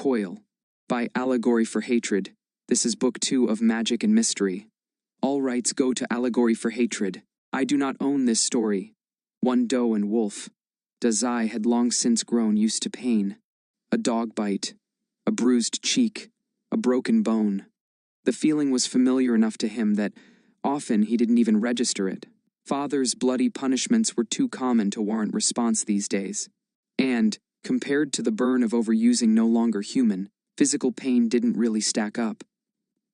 Coil, by Allegory for Hatred. This is Book 2 of Magic and Mystery. All rights go to Allegory for Hatred. I do not own this story. One doe and wolf. Dazai had long since grown used to pain. A dog bite. A bruised cheek. A broken bone. The feeling was familiar enough to him that often he didn't even register it. Father's bloody punishments were too common to warrant response these days. And, compared to the burn of overusing no longer human, physical pain didn't really stack up.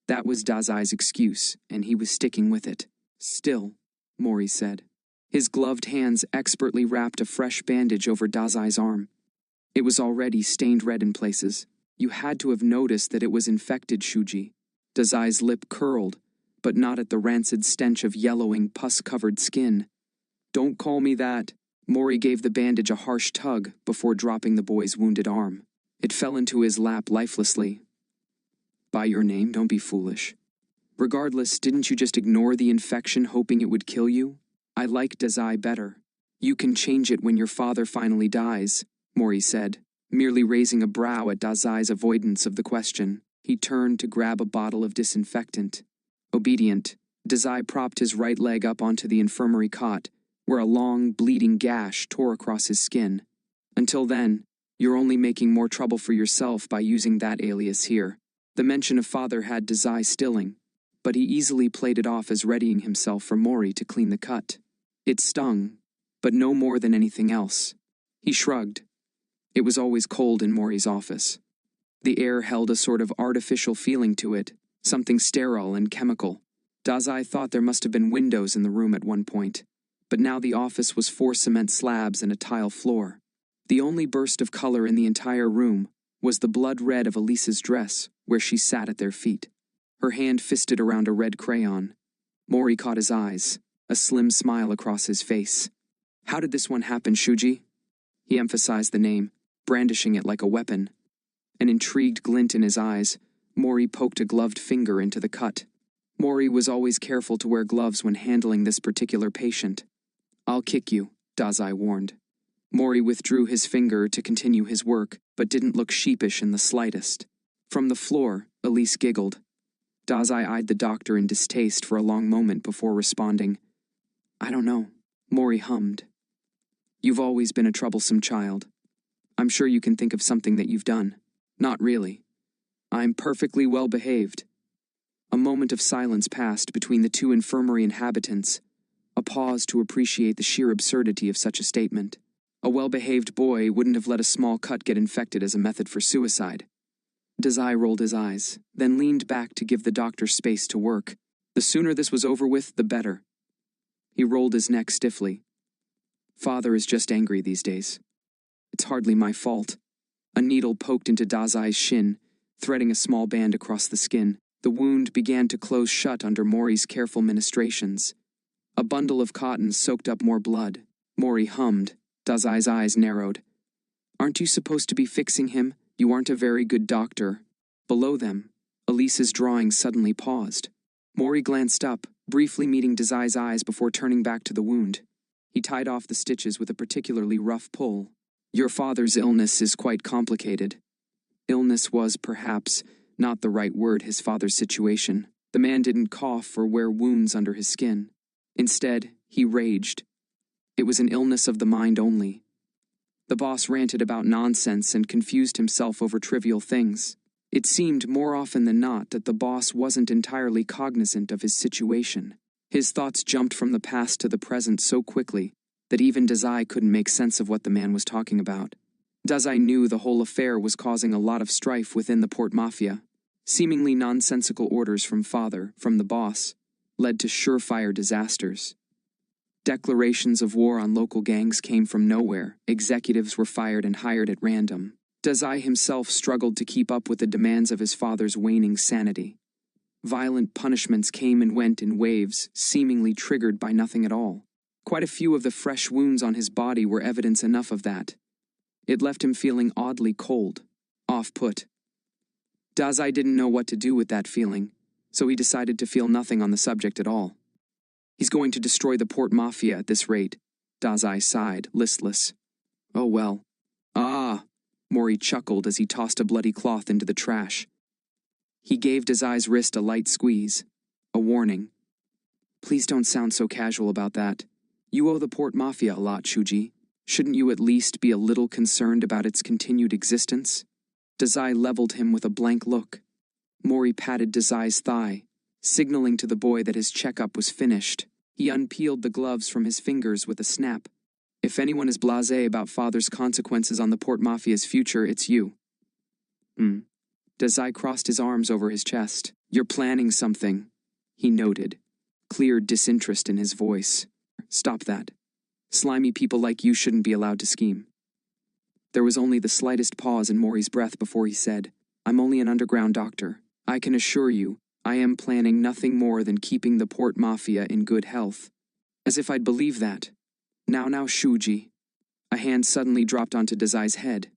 That was Dazai's excuse, and he was sticking with it. Still, Mori said. His gloved hands expertly wrapped a fresh bandage over Dazai's arm. It was already stained red in places. You had to have noticed that it was infected, Shuji. Dazai's lip curled, but not at the rancid stench of yellowing, pus-covered skin. Don't call me that. Mori gave the bandage a harsh tug before dropping the boy's wounded arm. It fell into his lap lifelessly. By your name, don't be foolish. Regardless, didn't you just ignore the infection hoping it would kill you? I like Dazai better. You can change it when your father finally dies, Mori said, merely raising a brow at Dazai's avoidance of the question. He turned to grab a bottle of disinfectant. Obedient, Dazai propped his right leg up onto the infirmary cot, where a long, bleeding gash tore across his skin. Until then, you're only making more trouble for yourself by using that alias here. The mention of father had Dazai stilling, but he easily played it off as readying himself for Mori to clean the cut. It stung, but no more than anything else. He shrugged. It was always cold in Mori's office. The air held a sort of artificial feeling to it, something sterile and chemical. Dazai thought there must have been windows in the room at one point, but now the office was 4 cement slabs and a tile floor. The only burst of color in the entire room was the blood red of Elise's dress, where she sat at their feet. Her hand fisted around a red crayon. Mori caught his eyes, a slim smile across his face. How did this one happen, Shuji? He emphasized the name, brandishing it like a weapon. An intrigued glint in his eyes, Mori poked a gloved finger into the cut. Mori was always careful to wear gloves when handling this particular patient. I'll kick you, Dazai warned. Mori withdrew his finger to continue his work, but didn't look sheepish in the slightest. From the floor, Elise giggled. Dazai eyed the doctor in distaste for a long moment before responding. I don't know, Mori hummed. You've always been a troublesome child. I'm sure you can think of something that you've done. Not really. I'm perfectly well behaved. A moment of silence passed between the two infirmary inhabitants, a pause to appreciate the sheer absurdity of such a statement. A well-behaved boy wouldn't have let a small cut get infected as a method for suicide. Dazai rolled his eyes, then leaned back to give the doctor space to work. The sooner this was over with, the better. He rolled his neck stiffly. Father is just angry these days. It's hardly my fault. A needle poked into Dazai's shin, threading a small band across the skin. The wound began to close shut under Mori's careful ministrations. A bundle of cotton soaked up more blood. Mori hummed. Dazai's eyes narrowed. Aren't you supposed to be fixing him? You aren't a very good doctor. Below them, Elise's drawing suddenly paused. Mori glanced up, briefly meeting Dazai's eyes before turning back to the wound. He tied off the stitches with a particularly rough pull. Your father's illness is quite complicated. Illness was, perhaps, not the right word his father's situation. The man didn't cough or wear wounds under his skin. Instead, he raged. It was an illness of the mind only. The boss ranted about nonsense and confused himself over trivial things. It seemed more often than not that the boss wasn't entirely cognizant of his situation. His thoughts jumped from the past to the present so quickly that even Dazai couldn't make sense of what the man was talking about. Dazai knew the whole affair was causing a lot of strife within the port mafia. Seemingly nonsensical orders from the boss, led to surefire disasters. Declarations of war on local gangs came from nowhere. Executives were fired and hired at random. Dazai himself struggled to keep up with the demands of his father's waning sanity. Violent punishments came and went in waves, seemingly triggered by nothing at all. Quite a few of the fresh wounds on his body were evidence enough of that. It left him feeling oddly cold, off-put. Dazai didn't know what to do with that feeling, so he decided to feel nothing on the subject at all. He's going to destroy the port mafia at this rate. Dazai sighed, listless. Oh well. Ah, Mori Mori chuckled as he tossed a bloody cloth into the trash. He gave Dazai's wrist a light squeeze. A warning. Please don't sound so casual about that. You owe the Port Mafia a lot, Shuji. Shouldn't you at least be a little concerned about its continued existence? Dazai leveled him with a blank look. Mori patted Dazai's thigh, signaling to the boy that his checkup was finished. He unpeeled the gloves from his fingers with a snap. If anyone is blasé about father's consequences on the Port Mafia's future, it's you. Dazai crossed his arms over his chest. You're planning something, he noted, clear disinterest in his voice. Stop that. Slimy people like you shouldn't be allowed to scheme. There was only the slightest pause in Mori's breath before he said, I'm only an underground doctor. I can assure you, I am planning nothing more than keeping the Port Mafia in good health. As if I'd believe that. Now, Shuji. A hand suddenly dropped onto Dazai's head.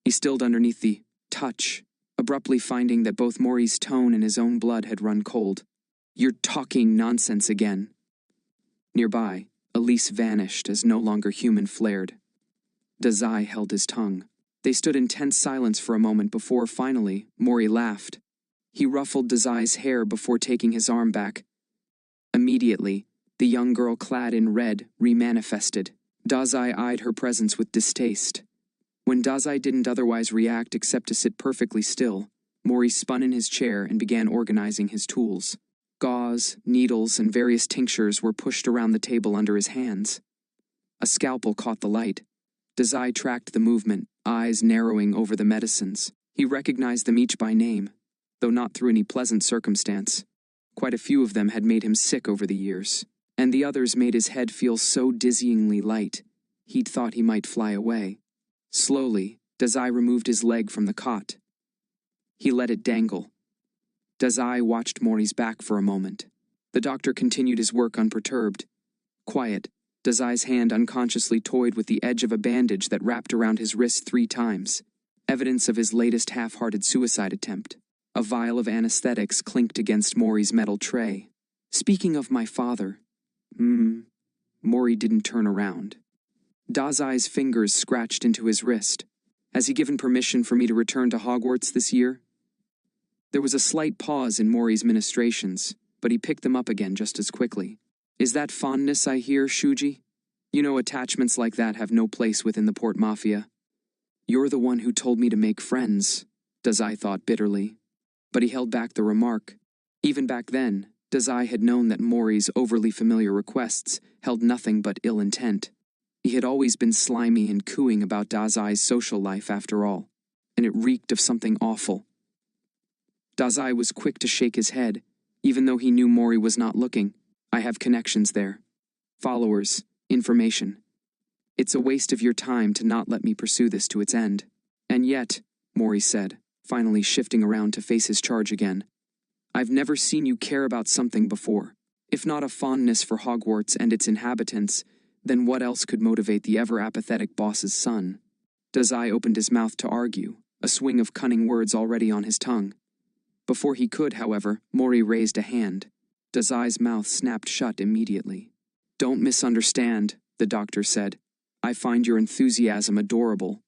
He stilled underneath the touch, abruptly finding that both Mori's tone and his own blood had run cold. You're talking nonsense again. Nearby, Elise vanished as no longer human flared. Dazai held his tongue. They stood in tense silence for a moment before, finally, Mori laughed. He ruffled Dazai's hair before taking his arm back. Immediately, the young girl clad in red remanifested. Dazai eyed her presence with distaste. When Dazai didn't otherwise react except to sit perfectly still, Mori spun in his chair and began organizing his tools. Gauze, needles, and various tinctures were pushed around the table under his hands. A scalpel caught the light. Dazai tracked the movement, eyes narrowing over the medicines. He recognized them each by name, though not through any pleasant circumstance. Quite a few of them had made him sick over the years, and the others made his head feel so dizzyingly light, he'd thought he might fly away. Slowly, Dazai removed his leg from the cot. He let it dangle. Dazai watched Mori's back for a moment. The doctor continued his work unperturbed. Quiet, Dazai's hand unconsciously toyed with the edge of a bandage that wrapped around his wrist 3 times, evidence of his latest half-hearted suicide attempt. A vial of anesthetics clinked against Mori's metal tray. Speaking of my father, Mori didn't turn around. Dazai's fingers scratched into his wrist. Has he given permission for me to return to Hogwarts this year? There was a slight pause in Mori's ministrations, but he picked them up again just as quickly. Is that fondness I hear, Shuji? You know attachments like that have no place within the Port Mafia. You're the one who told me to make friends, Dazai thought bitterly. But he held back the remark. Even back then, Dazai had known that Mori's overly familiar requests held nothing but ill intent. He had always been slimy and cooing about Dazai's social life after all, and it reeked of something awful. Dazai was quick to shake his head, even though he knew Mori was not looking. I have connections there. Followers, information. It's a waste of your time to not let me pursue this to its end. And yet, Mori said, finally shifting around to face his charge again, I've never seen you care about something before. If not a fondness for Hogwarts and its inhabitants, then what else could motivate the ever-apathetic boss's son? Dazai opened his mouth to argue, a swing of cunning words already on his tongue. Before he could, however, Mori raised a hand. Dazai's mouth snapped shut immediately. Don't misunderstand, the doctor said. I find your enthusiasm adorable.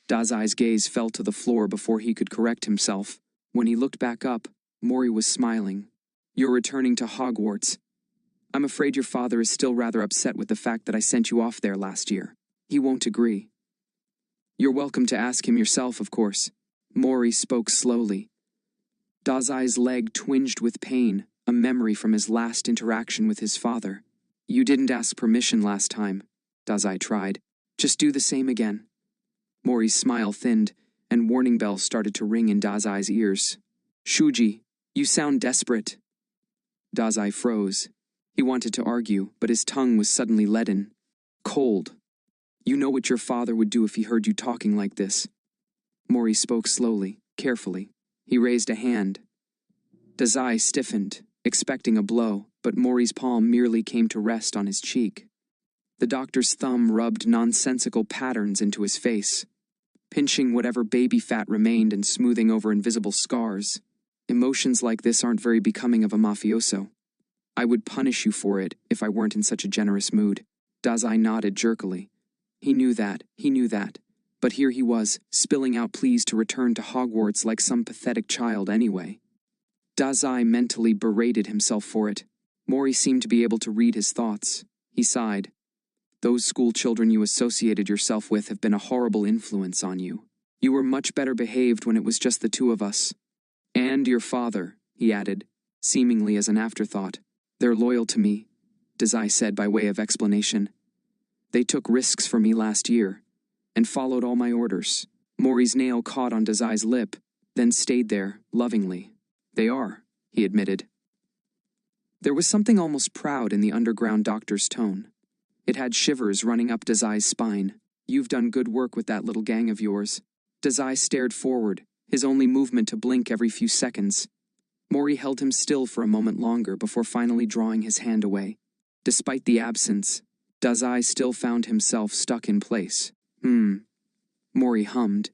Dazai's gaze fell to the floor before he could correct himself. When he looked back up, Mori was smiling. You're returning to Hogwarts. I'm afraid your father is still rather upset with the fact that I sent you off there last year. He won't agree. You're welcome to ask him yourself, of course. Mori spoke slowly. Dazai's leg twinged with pain, a memory from his last interaction with his father. You didn't ask permission last time, Dazai tried. Just do the same again. Mori's smile thinned, and warning bells started to ring in Dazai's ears. Shuji, you sound desperate. Dazai froze. He wanted to argue, but his tongue was suddenly leaden. Cold. You know what your father would do if he heard you talking like this. Mori spoke slowly, carefully. He raised a hand. Dazai stiffened, expecting a blow, but Mori's palm merely came to rest on his cheek. The doctor's thumb rubbed nonsensical patterns into his face, pinching whatever baby fat remained and smoothing over invisible scars. Emotions like this aren't very becoming of a mafioso. I would punish you for it if I weren't in such a generous mood. Dazai nodded jerkily. He knew that. But here he was, spilling out pleas to return to Hogwarts like some pathetic child anyway. Dazai mentally berated himself for it. Mori seemed to be able to read his thoughts. He sighed. Those school children you associated yourself with have been a horrible influence on you. You were much better behaved when it was just the two of us. And your father, he added, seemingly as an afterthought. They're loyal to me, Dazai said by way of explanation. They took risks for me last year, and followed all my orders. Mori's nail caught on Dazai's lip, then stayed there, lovingly. They are, he admitted. There was something almost proud in the underground doctor's tone. It had shivers running up Dazai's spine. You've done good work with that little gang of yours. Dazai stared forward, his only movement to blink every few seconds. Mori held him still for a moment longer before finally drawing his hand away. Despite the absence, Dazai still found himself stuck in place. Mori hummed.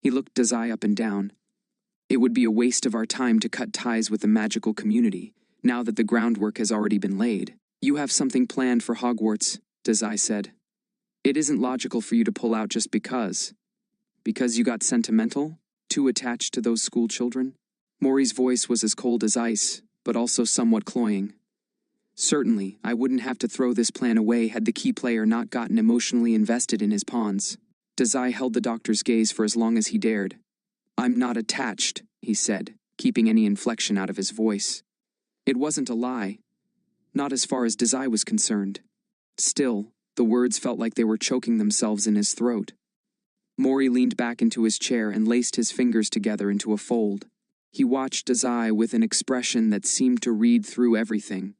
He looked Dazai up and down. It would be a waste of our time to cut ties with the magical community, now that the groundwork has already been laid. You have something planned for Hogwarts, Dazai said. It isn't logical for you to pull out just because. Because you got sentimental? Too attached to those school children? Mori's voice was as cold as ice, but also somewhat cloying. Certainly, I wouldn't have to throw this plan away had the key player not gotten emotionally invested in his pawns. Dazai held the doctor's gaze for as long as he dared. I'm not attached, he said, keeping any inflection out of his voice. It wasn't a lie. Not as far as Dazai was concerned. Still, the words felt like they were choking themselves in his throat. Mori leaned back into his chair and laced his fingers together into a fold. He watched Dazai with an expression that seemed to read through everything.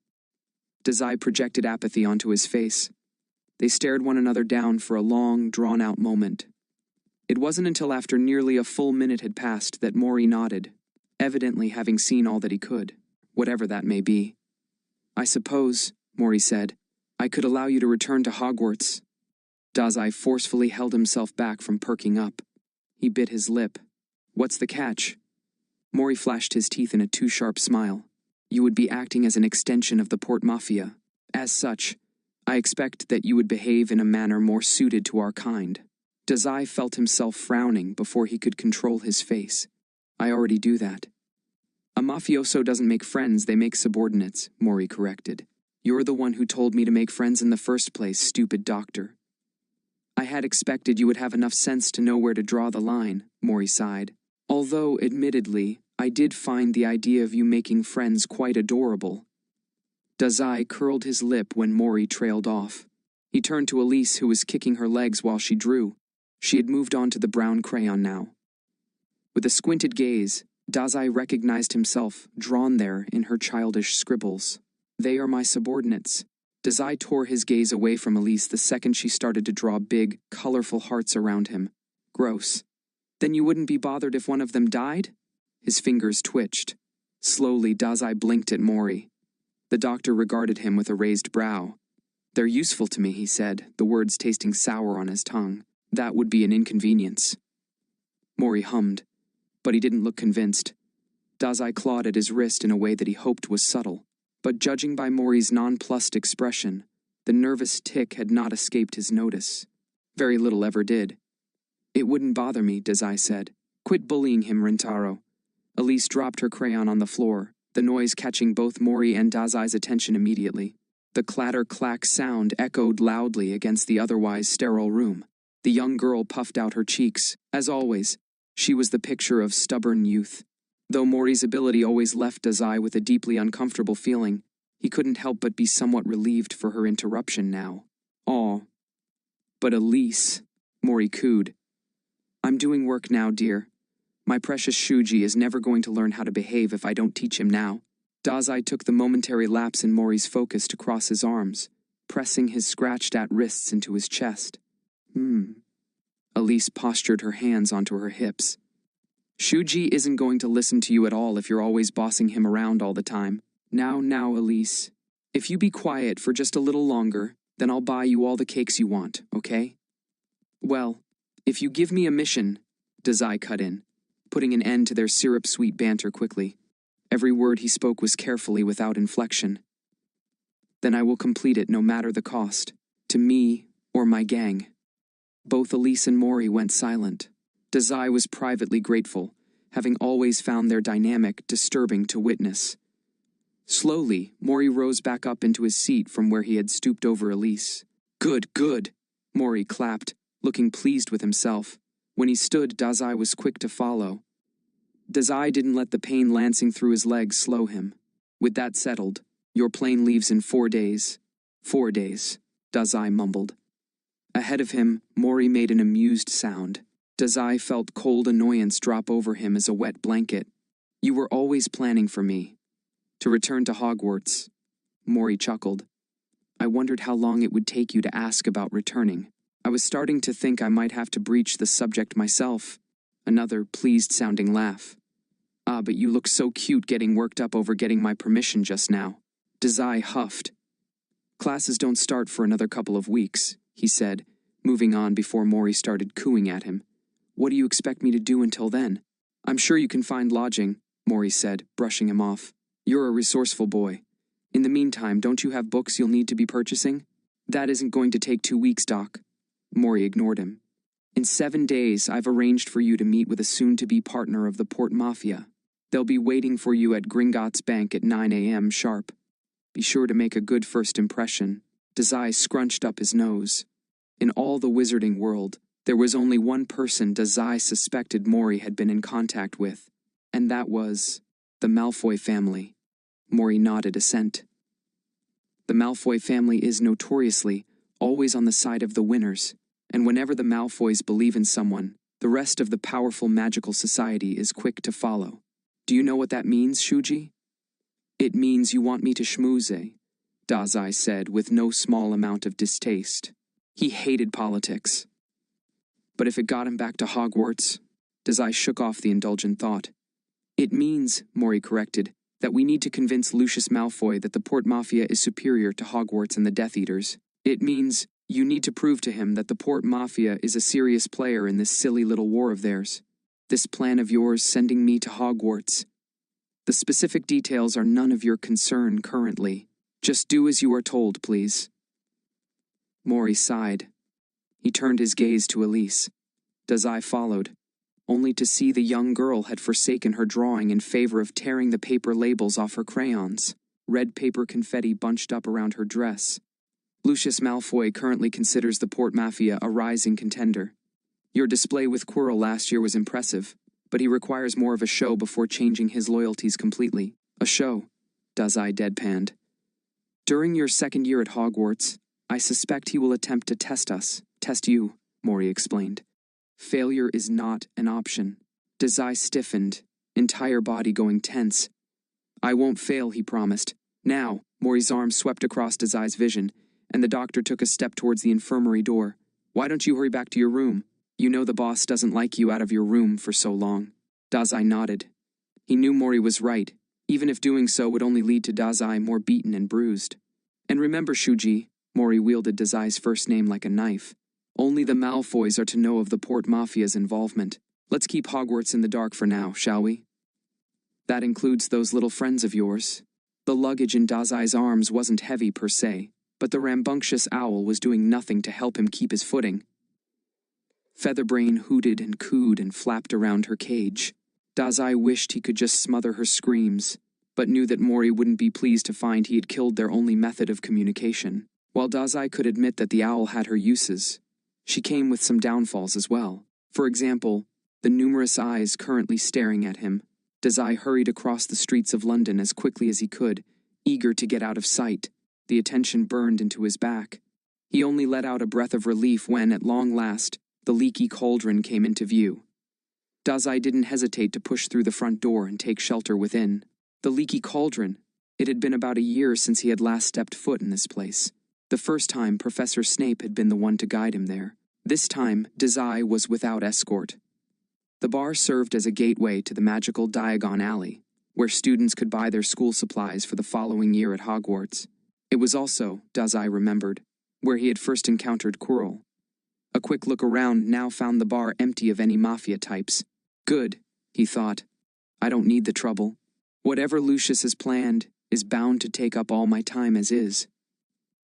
Dazai projected apathy onto his face. They stared one another down for a long, drawn-out moment. It wasn't until after nearly a full minute had passed that Mori nodded, evidently having seen all that he could, whatever that may be. I suppose, Mori said, I could allow you to return to Hogwarts. Dazai forcefully held himself back from perking up. He bit his lip. What's the catch? Mori flashed his teeth in a too-sharp smile. You would be acting as an extension of the Port Mafia. As such, I expect that you would behave in a manner more suited to our kind. Dazai felt himself frowning before he could control his face. I already do that. A mafioso doesn't make friends, they make subordinates, Mori corrected. You're the one who told me to make friends in the first place, stupid doctor. I had expected you would have enough sense to know where to draw the line, Mori sighed. Although, admittedly, I did find the idea of you making friends quite adorable. Dazai curled his lip when Mori trailed off. He turned to Elise, who was kicking her legs while she drew. She had moved on to the brown crayon now. With a squinted gaze, Dazai recognized himself, drawn there in her childish scribbles. They are my subordinates. Dazai tore his gaze away from Elise the second she started to draw big, colorful hearts around him. Gross. Then you wouldn't be bothered if one of them died? His fingers twitched. Slowly, Dazai blinked at Mori. The doctor regarded him with a raised brow. They're useful to me, he said, the words tasting sour on his tongue. That would be an inconvenience. Mori hummed, but he didn't look convinced. Dazai clawed at his wrist in a way that he hoped was subtle. But judging by Mori's nonplussed expression, the nervous tic had not escaped his notice. Very little ever did. It wouldn't bother me, Dazai said. Quit bullying him, Rintaro. Elise dropped her crayon on the floor, the noise catching both Mori and Dazai's attention immediately. The clatter-clack sound echoed loudly against the otherwise sterile room. The young girl puffed out her cheeks. As always, she was the picture of stubborn youth. Though Mori's ability always left Dazai with a deeply uncomfortable feeling, he couldn't help but be somewhat relieved for her interruption now. Aw. But Elise, Mori cooed. I'm doing work now, dear. My precious Shuji is never going to learn how to behave if I don't teach him now. Dazai took the momentary lapse in Mori's focus to cross his arms, pressing his scratched-at wrists into his chest. Elise postured her hands onto her hips. Shuji isn't going to listen to you at all if you're always bossing him around all the time. Now, Elise. If you be quiet for just a little longer, then I'll buy you all the cakes you want, okay? Well, if you give me a mission, Dazai cut in, putting an end to their syrup-sweet banter quickly. Every word he spoke was carefully without inflection. Then I will complete it no matter the cost, to me or my gang. Both Elise and Mori went silent. Dazai was privately grateful, having always found their dynamic disturbing to witness. Slowly, Mori rose back up into his seat from where he had stooped over Elise. "Good, good," Mori clapped, looking pleased with himself. When he stood, Dazai was quick to follow. Dazai didn't let the pain lancing through his legs slow him. "With that settled, your plane leaves in 4 days." 4 days, Dazai mumbled. Ahead of him, Mori made an amused sound. Dazai felt cold annoyance drop over him as a wet blanket. "You were always planning for me. To return to Hogwarts." Mori chuckled. "I wondered how long it would take you to ask about returning. I was starting to think I might have to breach the subject myself." Another pleased-sounding laugh. "Ah, but you look so cute getting worked up over getting my permission just now." Dazai huffed. "Classes don't start for another couple of weeks," he said, moving on before Mori started cooing at him. "What do you expect me to do until then?" "I'm sure you can find lodging," Mori said, brushing him off. "You're a resourceful boy. In the meantime, don't you have books you'll need to be purchasing?" "That isn't going to take 2 weeks, Doc." Mori ignored him. "In 7 days, I've arranged for you to meet with a soon-to-be partner of the Port Mafia. They'll be waiting for you at Gringotts Bank at 9 a.m. sharp. Be sure to make a good first impression." Dazai scrunched up his nose. In all the wizarding world, there was only one person Dazai suspected Mori had been in contact with, and that was the Malfoy family. Mori nodded assent. The Malfoy family is notoriously always on the side of the winners, and whenever the Malfoys believe in someone, the rest of the powerful magical society is quick to follow. "Do you know what that means, Shuji?" "It means you want me to schmooze," Dazai said with no small amount of distaste. He hated politics. But if it got him back to Hogwarts, Dazai shook off the indulgent thought. "It means," Mori corrected, "that we need to convince Lucius Malfoy that the Port Mafia is superior to Hogwarts and the Death Eaters. It means you need to prove to him that the Port Mafia is a serious player in this silly little war of theirs. This plan of yours sending me to Hogwarts. The specific details are none of your concern currently. Just do as you are told, please." Mori sighed. He turned his gaze to Elise. Dazai followed, only to see the young girl had forsaken her drawing in favor of tearing the paper labels off her crayons. Red paper confetti bunched up around her dress. "Lucius Malfoy currently considers the Port Mafia a rising contender. Your display with Quirrell last year was impressive, but he requires more of a show before changing his loyalties completely." "A show?" Dazai deadpanned. "During your 2nd year at Hogwarts, I suspect he will attempt to test you," Mori explained. "Failure is not an option." Dazai stiffened, entire body going tense. "I won't fail," he promised. "Now," Mori's arm swept across Dazai's vision, and the doctor took a step towards the infirmary door. "Why don't you hurry back to your room? You know the boss doesn't like you out of your room for so long." Dazai nodded. He knew Mori was right, even if doing so would only lead to Dazai more beaten and bruised. "And remember, Shuji," Mori wielded Dazai's first name like a knife, "only the Malfoys are to know of the Port Mafia's involvement. Let's keep Hogwarts in the dark for now, shall we?" "That includes those little friends of yours." The luggage in Dazai's arms wasn't heavy per se, but the rambunctious owl was doing nothing to help him keep his footing. Featherbrain hooted and cooed and flapped around her cage. Dazai wished he could just smother her screams, but knew that Mori wouldn't be pleased to find he had killed their only method of communication. While Dazai could admit that the owl had her uses, she came with some downfalls as well. For example, the numerous eyes currently staring at him. Dazai hurried across the streets of London as quickly as he could, eager to get out of sight. The attention burned into his back. He only let out a breath of relief when, at long last, the leaky cauldron came into view. Dazai didn't hesitate to push through the front door and take shelter within. The leaky cauldron. It had been about a year since he had last stepped foot in this place. The first time, Professor Snape had been the one to guide him there. This time, Dazai was without escort. The bar served as a gateway to the magical Diagon Alley, where students could buy their school supplies for the following year at Hogwarts. It was also, Dazai remembered, where he had first encountered Quirrell. A quick look around now found the bar empty of any mafia types. Good, he thought. I don't need the trouble. Whatever Lucius has planned is bound to take up all my time as is.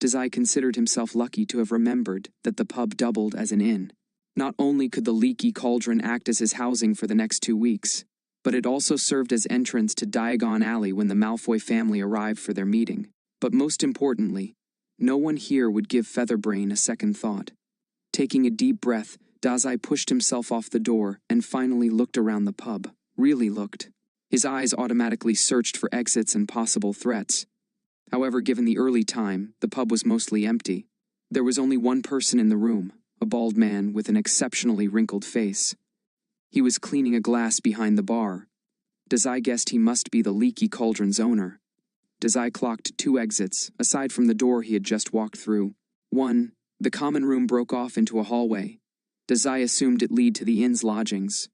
Dazai considered himself lucky to have remembered that the pub doubled as an inn. Not only could the leaky cauldron act as his housing for the next 2 weeks, but it also served as entrance to Diagon Alley when the Malfoy family arrived for their meeting. But most importantly, no one here would give Featherbrain a second thought. Taking a deep breath, Dazai pushed himself off the door and finally looked around the pub. Really looked. His eyes automatically searched for exits and possible threats. However, given the early time, the pub was mostly empty. There was only one person in the room, a bald man with an exceptionally wrinkled face. He was cleaning a glass behind the bar. Dazai guessed he must be the leaky cauldron's owner. Dazai clocked 2 exits, aside from the door he had just walked through. 1. The common room broke off into a hallway. Dazai assumed it led to the inn's lodgings.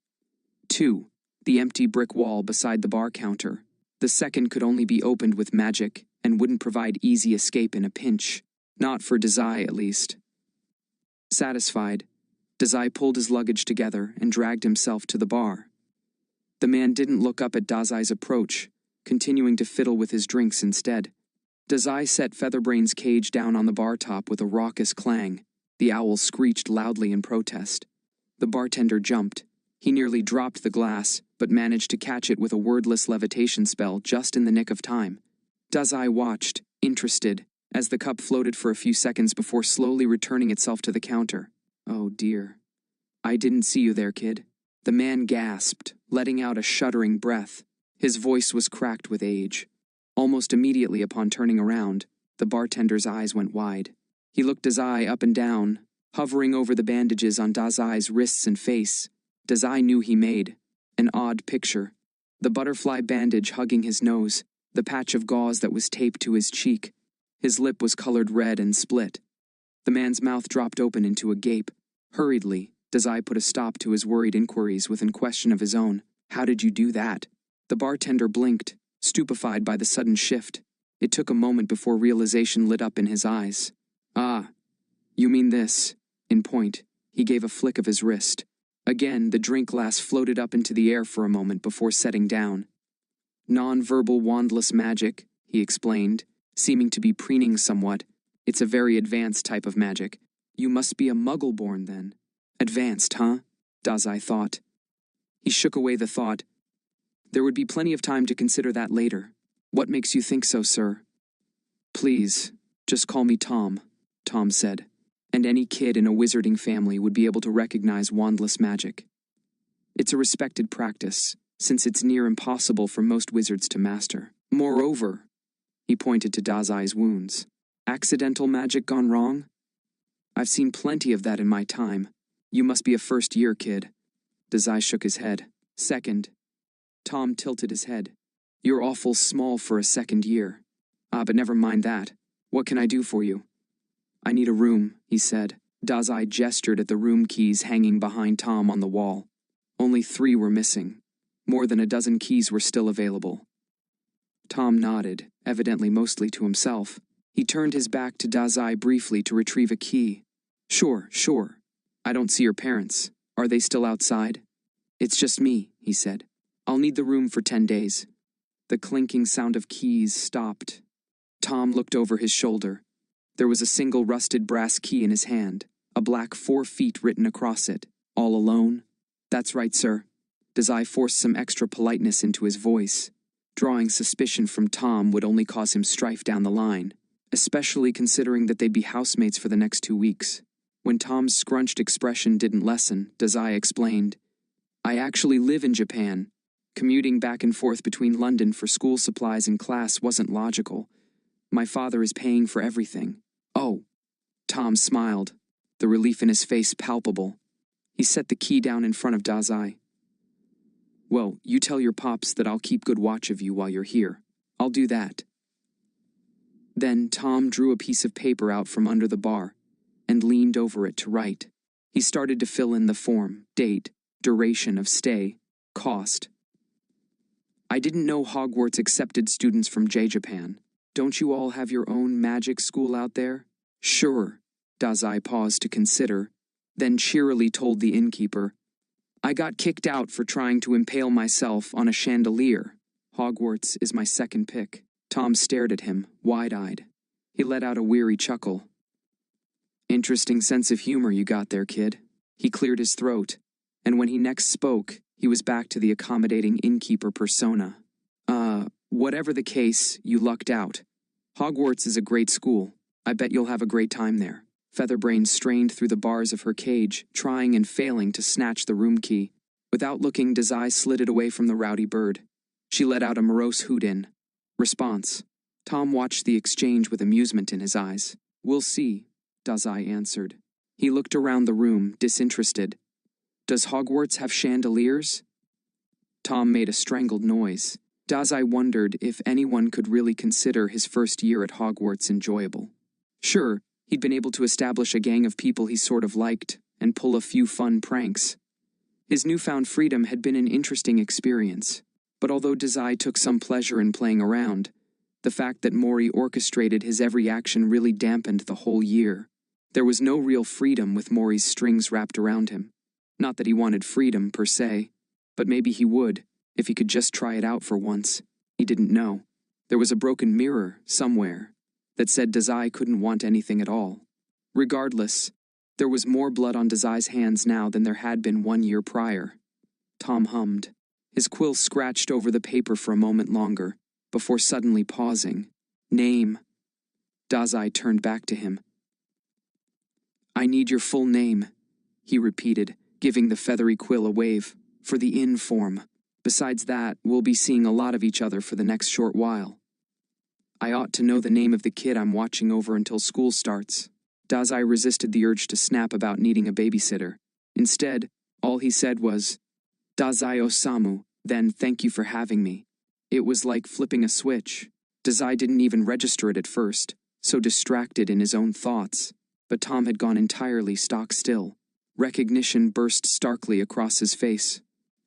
2. The empty brick wall beside the bar counter. The second could only be opened with magic and wouldn't provide easy escape in a pinch. Not for Dazai, at least. Satisfied, Dazai pulled his luggage together and dragged himself to the bar. The man didn't look up at Dazai's approach, continuing to fiddle with his drinks instead. Dazai set Featherbrain's cage down on the bar top with a raucous clang. The owl screeched loudly in protest. The bartender jumped. He nearly dropped the glass, but managed to catch it with a wordless levitation spell just in the nick of time. Dazai watched, interested, as the cup floated for a few seconds before slowly returning itself to the counter. Oh dear. I didn't see you there, kid. The man gasped, letting out a shuddering breath. His voice was cracked with age. Almost immediately upon turning around, the bartender's eyes went wide. He looked Dazai up and down, hovering over the bandages on Dazai's wrists and face. Dazai knew he made an odd picture. The butterfly bandage hugging his nose, the patch of gauze that was taped to his cheek. His lip was colored red and split. The man's mouth dropped open into a gape. Hurriedly, Dazai put a stop to his worried inquiries with a question of his own. How did you do that? The bartender blinked, stupefied by the sudden shift. It took a moment before realization lit up in his eyes. Ah, you mean this. In point, he gave a flick of his wrist. Again, the drink glass floated up into the air for a moment before setting down. Non-verbal wandless magic, he explained, seeming to be preening somewhat. It's a very advanced type of magic. You must be a muggle-born then. Advanced, huh? Dazai thought. He shook away the thought. There would be plenty of time to consider that later. What makes you think so, sir? Please, just call me Tom, Tom said. And any kid in a wizarding family would be able to recognize wandless magic. It's a respected practice, since it's near impossible for most wizards to master. Moreover, he pointed to Dazai's wounds. Accidental magic gone wrong? I've seen plenty of that in my time. You must be a first-year kid. Dazai shook his head. Second. Tom tilted his head. You're awful small for a second year. But never mind that. What can I do for you? I need a room, he said. Dazai gestured at the room keys hanging behind Tom on the wall. Only 3 were missing. More than a dozen keys were still available. Tom nodded, evidently mostly to himself. He turned his back to Dazai briefly to retrieve a key. Sure. I don't see your parents. Are they still outside? It's just me, he said. I'll need the room for 10 days. The clinking sound of keys stopped. Tom looked over his shoulder. There was a single rusted brass key in his hand, a black 4 feet written across it. All alone? That's right, sir. Dazai forced some extra politeness into his voice. Drawing suspicion from Tom would only cause him strife down the line, especially considering that they'd be housemates for the next 2 weeks. When Tom's scrunched expression didn't lessen, Dazai explained, I actually live in Japan. Commuting back and forth between London for school supplies and class wasn't logical. My father is paying for everything. Oh. Tom smiled, the relief in his face palpable. He set the key down in front of Dazai. Well, you tell your pops that I'll keep good watch of you while you're here. I'll do that. Then Tom drew a piece of paper out from under the bar and leaned over it to write. He started to fill in the form, date, duration of stay, cost. I didn't know Hogwarts accepted students from Japan. Don't you all have your own magic school out there? Sure. Dazai paused to consider, then cheerily told the innkeeper, I got kicked out for trying to impale myself on a chandelier. Hogwarts is my second pick. Tom stared at him, wide-eyed. He let out a weary chuckle. Interesting sense of humor you got there, kid. He cleared his throat, and when he next spoke, he was back to the accommodating innkeeper persona. Whatever the case, you lucked out. Hogwarts is a great school. I bet you'll have a great time there. Featherbrain strained through the bars of her cage, trying and failing to snatch the room key. Without looking, Dazai slid it away from the rowdy bird. She let out a morose hoot in response. Tom watched the exchange with amusement in his eyes. We'll see, Dazai answered. He looked around the room, disinterested. Does Hogwarts have chandeliers? Tom made a strangled noise. Dazai wondered if anyone could really consider his first year at Hogwarts enjoyable. Sure, he'd been able to establish a gang of people he sort of liked and pull a few fun pranks. His newfound freedom had been an interesting experience, but although Dazai took some pleasure in playing around, the fact that Mori orchestrated his every action really dampened the whole year. There was no real freedom with Mori's strings wrapped around him. Not that he wanted freedom, per se, but maybe he would, if he could just try it out for once. He didn't know. There was a broken mirror, somewhere, that said Dazai couldn't want anything at all. Regardless, there was more blood on Dazai's hands now than there had been 1 year prior. Tom hummed. His quill scratched over the paper for a moment longer, before suddenly pausing. Name. Dazai turned back to him. I need your full name, he repeated, giving the feathery quill a wave, for the in form. Besides that, we'll be seeing a lot of each other for the next short while. I ought to know the name of the kid I'm watching over until school starts. Dazai resisted the urge to snap about needing a babysitter. Instead, all he said was, Dazai Osamu, then thank you for having me. It was like flipping a switch. Dazai didn't even register it at first, so distracted in his own thoughts. But Tom had gone entirely stock still. Recognition burst starkly across his face.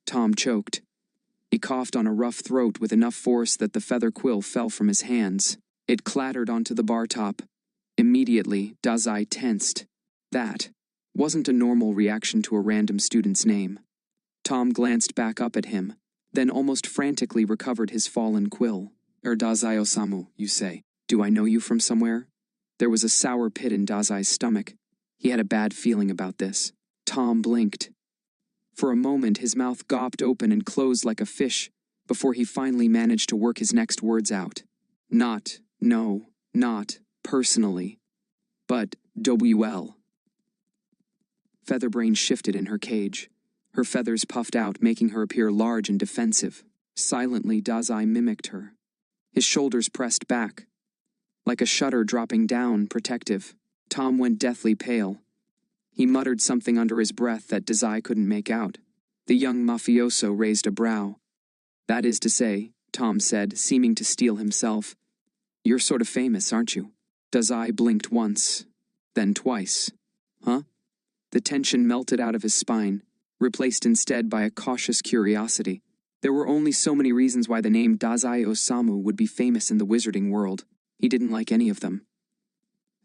Tom choked. He coughed on a rough throat with enough force that the feather quill fell from his hands. It clattered onto the bar top. Immediately, Dazai tensed. That wasn't a normal reaction to a random student's name. Tom glanced back up at him, then almost frantically recovered his fallen quill. Dazai Osamu, you say. Do I know you from somewhere? There was a sour pit in Dazai's stomach. He had a bad feeling about this. Tom blinked. For a moment, his mouth gawped open and closed like a fish, before he finally managed to work his next words out. Not personally, but WL. Featherbrain shifted in her cage. Her feathers puffed out, making her appear large and defensive. Silently, Dazai mimicked her. His shoulders pressed back. Like a shutter dropping down, protective, Tom went deathly pale. He muttered something under his breath that Dazai couldn't make out. The young mafioso raised a brow. That is to say, Tom said, seeming to steel himself, you're sort of famous, aren't you? Dazai blinked once, then twice. Huh? The tension melted out of his spine, replaced instead by a cautious curiosity. There were only so many reasons why the name Dazai Osamu would be famous in the wizarding world. He didn't like any of them.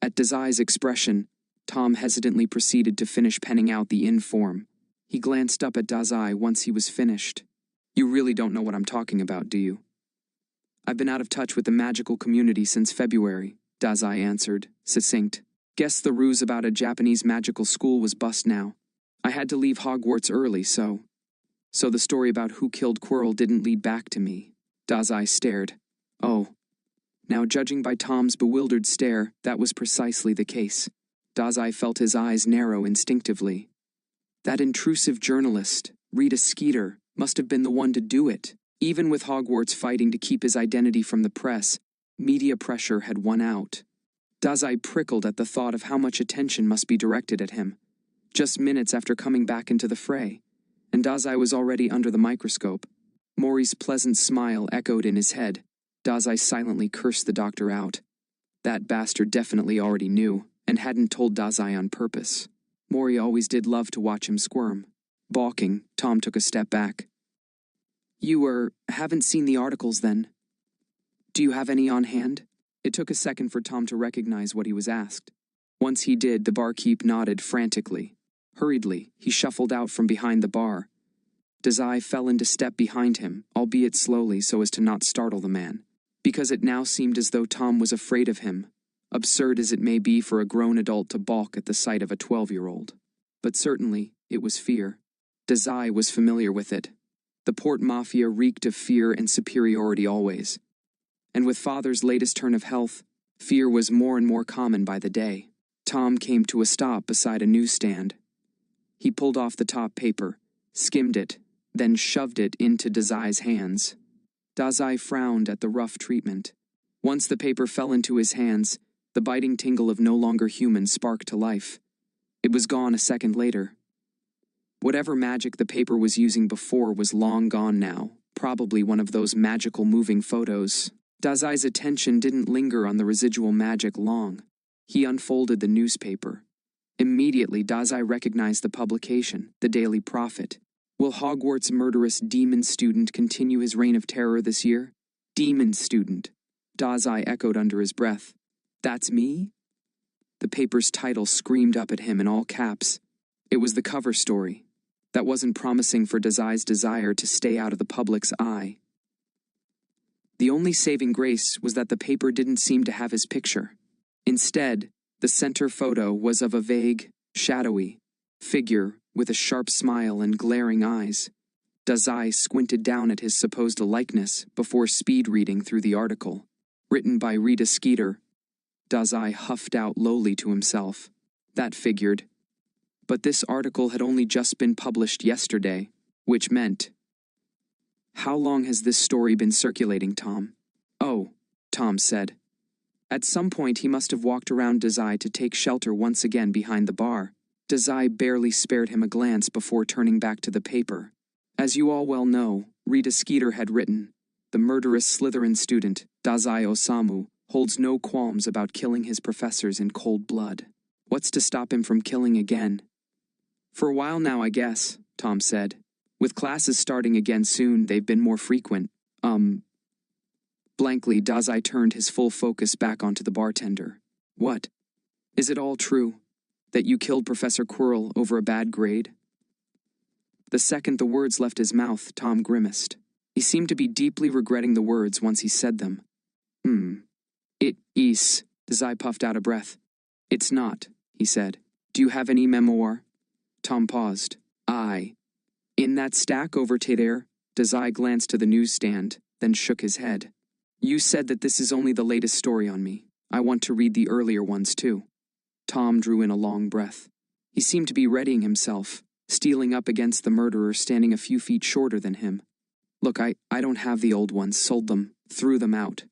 At Dazai's expression, Tom hesitantly proceeded to finish penning out the in form. He glanced up at Dazai once he was finished. You really don't know what I'm talking about, do you? I've been out of touch with the magical community since February, Dazai answered, succinct. Guess the ruse about a Japanese magical school was bust now. I had to leave Hogwarts early, so the story about who killed Coil didn't lead back to me. Dazai stared. Oh. Now, judging by Tom's bewildered stare, that was precisely the case. Dazai felt his eyes narrow instinctively. That intrusive journalist, Rita Skeeter, must have been the one to do it. Even with Hogwarts fighting to keep his identity from the press, media pressure had won out. Dazai prickled at the thought of how much attention must be directed at him. Just minutes after coming back into the fray, and Dazai was already under the microscope. Mori's pleasant smile echoed in his head. Dazai silently cursed the doctor out. That bastard definitely already knew, and hadn't told Dazai on purpose. Mori always did love to watch him squirm. Balking, Tom took a step back. You haven't seen the articles then? Do you have any on hand? It took a second for Tom to recognize what he was asked. Once he did, the barkeep nodded frantically. Hurriedly, he shuffled out from behind the bar. Dazai fell into step behind him, albeit slowly so as to not startle the man, because it now seemed as though Tom was afraid of him, absurd as it may be for a grown adult to balk at the sight of a 12-year-old. But certainly, It was fear. Dazai was familiar with it. The port mafia reeked of fear and superiority always. And with father's latest turn of health, fear was more and more common by the day. Tom came to a stop beside a newsstand. He pulled off the top paper, skimmed it, then shoved it into Dazai's hands. Dazai frowned at the rough treatment. Once the paper fell into his hands, the biting tingle of no longer human sparked to life. It was gone a second later. Whatever magic the paper was using before was long gone now, probably one of those magical moving photos. Dazai's attention didn't linger on the residual magic long. He unfolded the newspaper. Immediately, Dazai recognized the publication, the Daily Prophet. Will Hogwarts' murderous demon student continue his reign of terror this year? Demon student, Dazai echoed under his breath. That's me? The paper's title screamed up at him in all caps. It was the cover story. That wasn't promising for Dazai's desire to stay out of the public's eye. The only saving grace was that the paper didn't seem to have his picture. Instead, the center photo was of a vague, shadowy figure with a sharp smile and glaring eyes. Dazai squinted down at his supposed likeness before speed reading through the article. Written by Rita Skeeter. Dazai huffed out lowly to himself. That figured. But this article had only just been published yesterday, which meant... How long has this story been circulating, Tom? Oh, Tom said. At some point he must have walked around Dazai to take shelter once again behind the bar. Dazai barely spared him a glance before turning back to the paper. As you all well know, Rita Skeeter had written, the murderous Slytherin student, Dazai Osamu, holds no qualms about killing his professors in cold blood. What's to stop him from killing again? For a while now, I guess, Tom said. With classes starting again soon, they've been more frequent. Blankly, Dazai turned his full focus back onto the bartender. What? Is it all true? That you killed Professor Quirrell over a bad grade? The second the words left his mouth, Tom grimaced. He seemed to be deeply regretting the words once he said them. It is, Dazai puffed out a breath. It's not, he said. Do you have any memoir? Tom paused. In that stack over there, Dazai glanced to the newsstand, then shook his head. You said that this is only the latest story on me. I want to read the earlier ones too. Tom drew in a long breath. He seemed to be readying himself, stealing up against the murderer standing a few feet shorter than him. Look, I don't have the old ones, sold them, threw them out.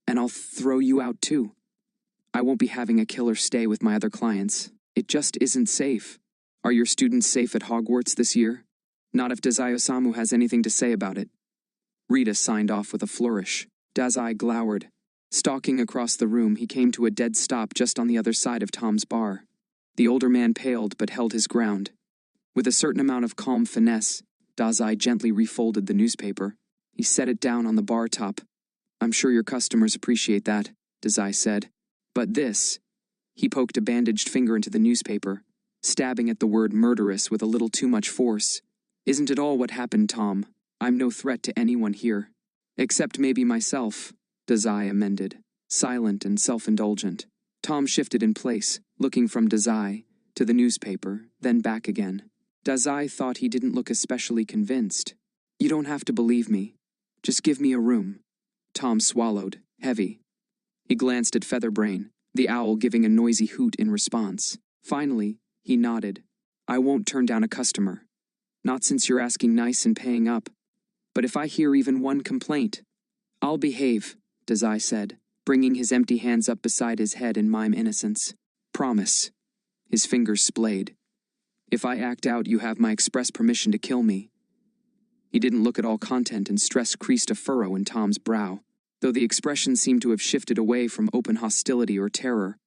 And I'll throw you out too. I won't be having a killer stay with my other clients. It just isn't safe. Are your students safe at Hogwarts this year? Not if Dazai Osamu has anything to say about it. Rita signed off with a flourish. Dazai glowered. Stalking across the room, he came to a dead stop just on the other side of Tom's bar. The older man paled but held his ground. With a certain amount of calm finesse, Dazai gently refolded the newspaper. He set it down on the bar top. I'm sure your customers appreciate that, Dazai said. But this... He poked a bandaged finger into the newspaper, stabbing at the word murderous with a little too much force. Isn't it all what happened, Tom? I'm no threat to anyone here. Except maybe myself, Dazai amended, silent and self-indulgent. Tom shifted in place, looking from Dazai to the newspaper, then back again. Dazai thought he didn't look especially convinced. You don't have to believe me. Just give me a room. Tom swallowed, heavy. He glanced at Featherbrain, the owl giving a noisy hoot in response. Finally, he nodded. I won't turn down a customer. Not since you're asking nice and paying up. But if I hear even one complaint, I'll behave, Dazai said, bringing his empty hands up beside his head in mime innocence. Promise. His fingers splayed. If I act out, you have my express permission to kill me. He didn't look at all content, and stress creased a furrow in Tom's brow, though the expression seemed to have shifted away from open hostility or terror.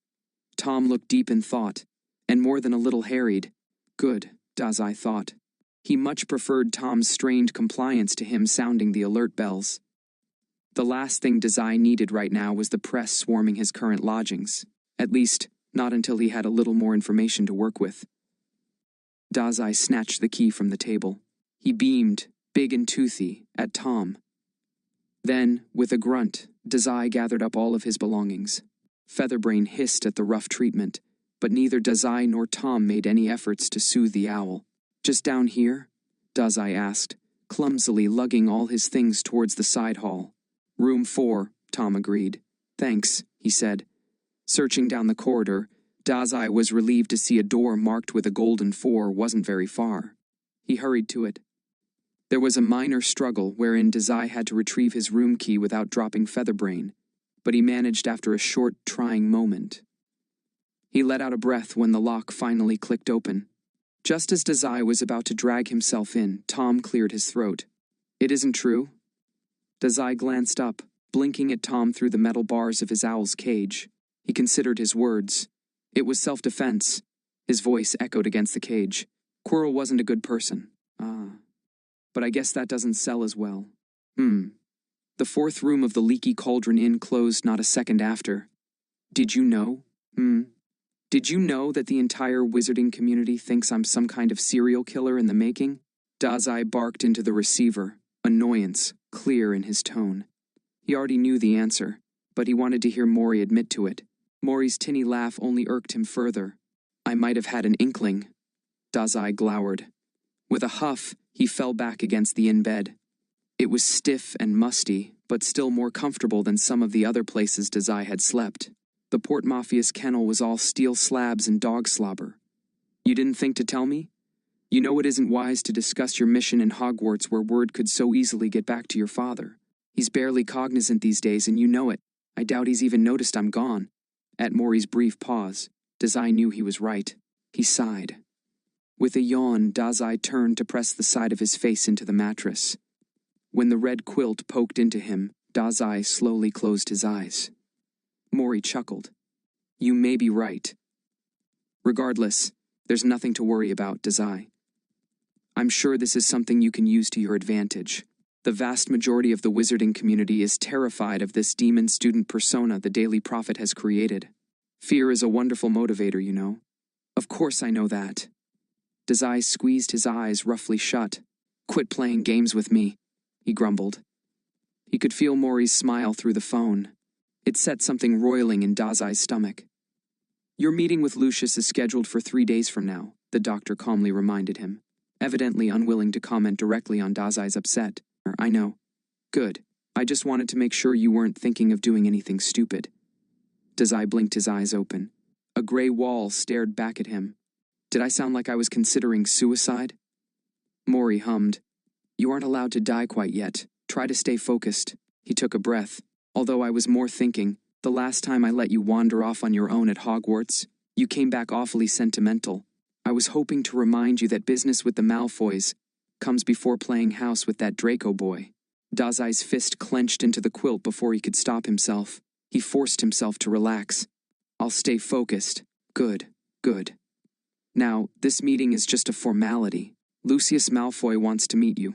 Tom looked deep in thought, and more than a little harried. Good, Dazai thought. He much preferred Tom's strained compliance to him sounding the alert bells. The last thing Dazai needed right now was the press swarming his current lodgings, at least not until he had a little more information to work with. Dazai snatched the key from the table. He beamed, big and toothy, at Tom. Then, with a grunt, Dazai gathered up all of his belongings. Featherbrain hissed at the rough treatment, but neither Dazai nor Tom made any efforts to soothe the owl. Just down here? Dazai asked, clumsily lugging all his things towards the side hall. Room 4, Tom agreed. Thanks, he said. Searching down the corridor, Dazai was relieved to see a door marked with a golden 4 wasn't very far. He hurried to it. There was a minor struggle wherein Dazai had to retrieve his room key without dropping Featherbrain, but he managed after a short, trying moment. He let out a breath when the lock finally clicked open. Just as Dazai was about to drag himself in, Tom cleared his throat. It isn't true? Dazai glanced up, blinking at Tom through the metal bars of his owl's cage. He considered his words. It was self-defense. His voice echoed against the cage. Quirrell wasn't a good person. But I guess that doesn't sell as well. The 4th room of the Leaky Cauldron Inn closed not a second after. Did you know? Did you know that the entire wizarding community thinks I'm some kind of serial killer in the making? Dazai barked into the receiver, annoyance clear in his tone. He already knew the answer, but he wanted to hear Mori admit to it. Mori's tinny laugh only irked him further. I might have had an inkling. Dazai glowered. With a huff, he fell back against the inn bed. It was stiff and musty, but still more comfortable than some of the other places Dazai had slept. The Port Mafia's kennel was all steel slabs and dog slobber. You didn't think to tell me? You know it isn't wise to discuss your mission in Hogwarts where word could so easily get back to your father. He's barely cognizant these days and you know it. I doubt he's even noticed I'm gone. At Mori's brief pause, Dazai knew he was right. He sighed. With a yawn, Dazai turned to press the side of his face into the mattress. When the red quilt poked into him, Dazai slowly closed his eyes. Mori chuckled. You may be right. Regardless, there's nothing to worry about, Dazai. I'm sure this is something you can use to your advantage. The vast majority of the wizarding community is terrified of this demon student persona the Daily Prophet has created. Fear is a wonderful motivator, you know. Of course I know that. Dazai squeezed his eyes roughly shut. Quit playing games with me, he grumbled. He could feel Mori's smile through the phone. It set something roiling in Dazai's stomach. Your meeting with Lucius is scheduled for 3 days from now, the doctor calmly reminded him, evidently unwilling to comment directly on Dazai's upset. I know. Good. I just wanted to make sure you weren't thinking of doing anything stupid. Dazai blinked his eyes open. A gray wall stared back at him. Did I sound like I was considering suicide? Mori hummed. You aren't allowed to die quite yet. Try to stay focused. He took a breath. Although I was more thinking, the last time I let you wander off on your own at Hogwarts, you came back awfully sentimental. I was hoping to remind you that business with the Malfoys comes before playing house with that Draco boy. Dazai's fist clenched into the quilt before he could stop himself. He forced himself to relax. I'll stay focused. Good, good. Now, this meeting is just a formality. Lucius Malfoy wants to meet you.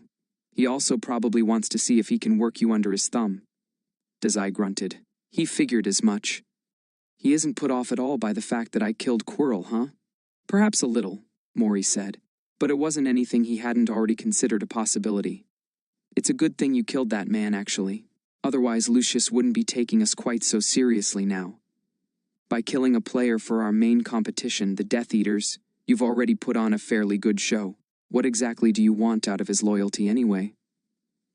He also probably wants to see if he can work you under his thumb. Dazai grunted. He figured as much. He isn't put off at all by the fact that I killed Quirrell, huh? Perhaps a little, Mori said, but it wasn't anything he hadn't already considered a possibility. It's a good thing you killed that man, actually. Otherwise, Lucius wouldn't be taking us quite so seriously now. By killing a player for our main competition, the Death Eaters, you've already put on a fairly good show. What exactly do you want out of his loyalty anyway?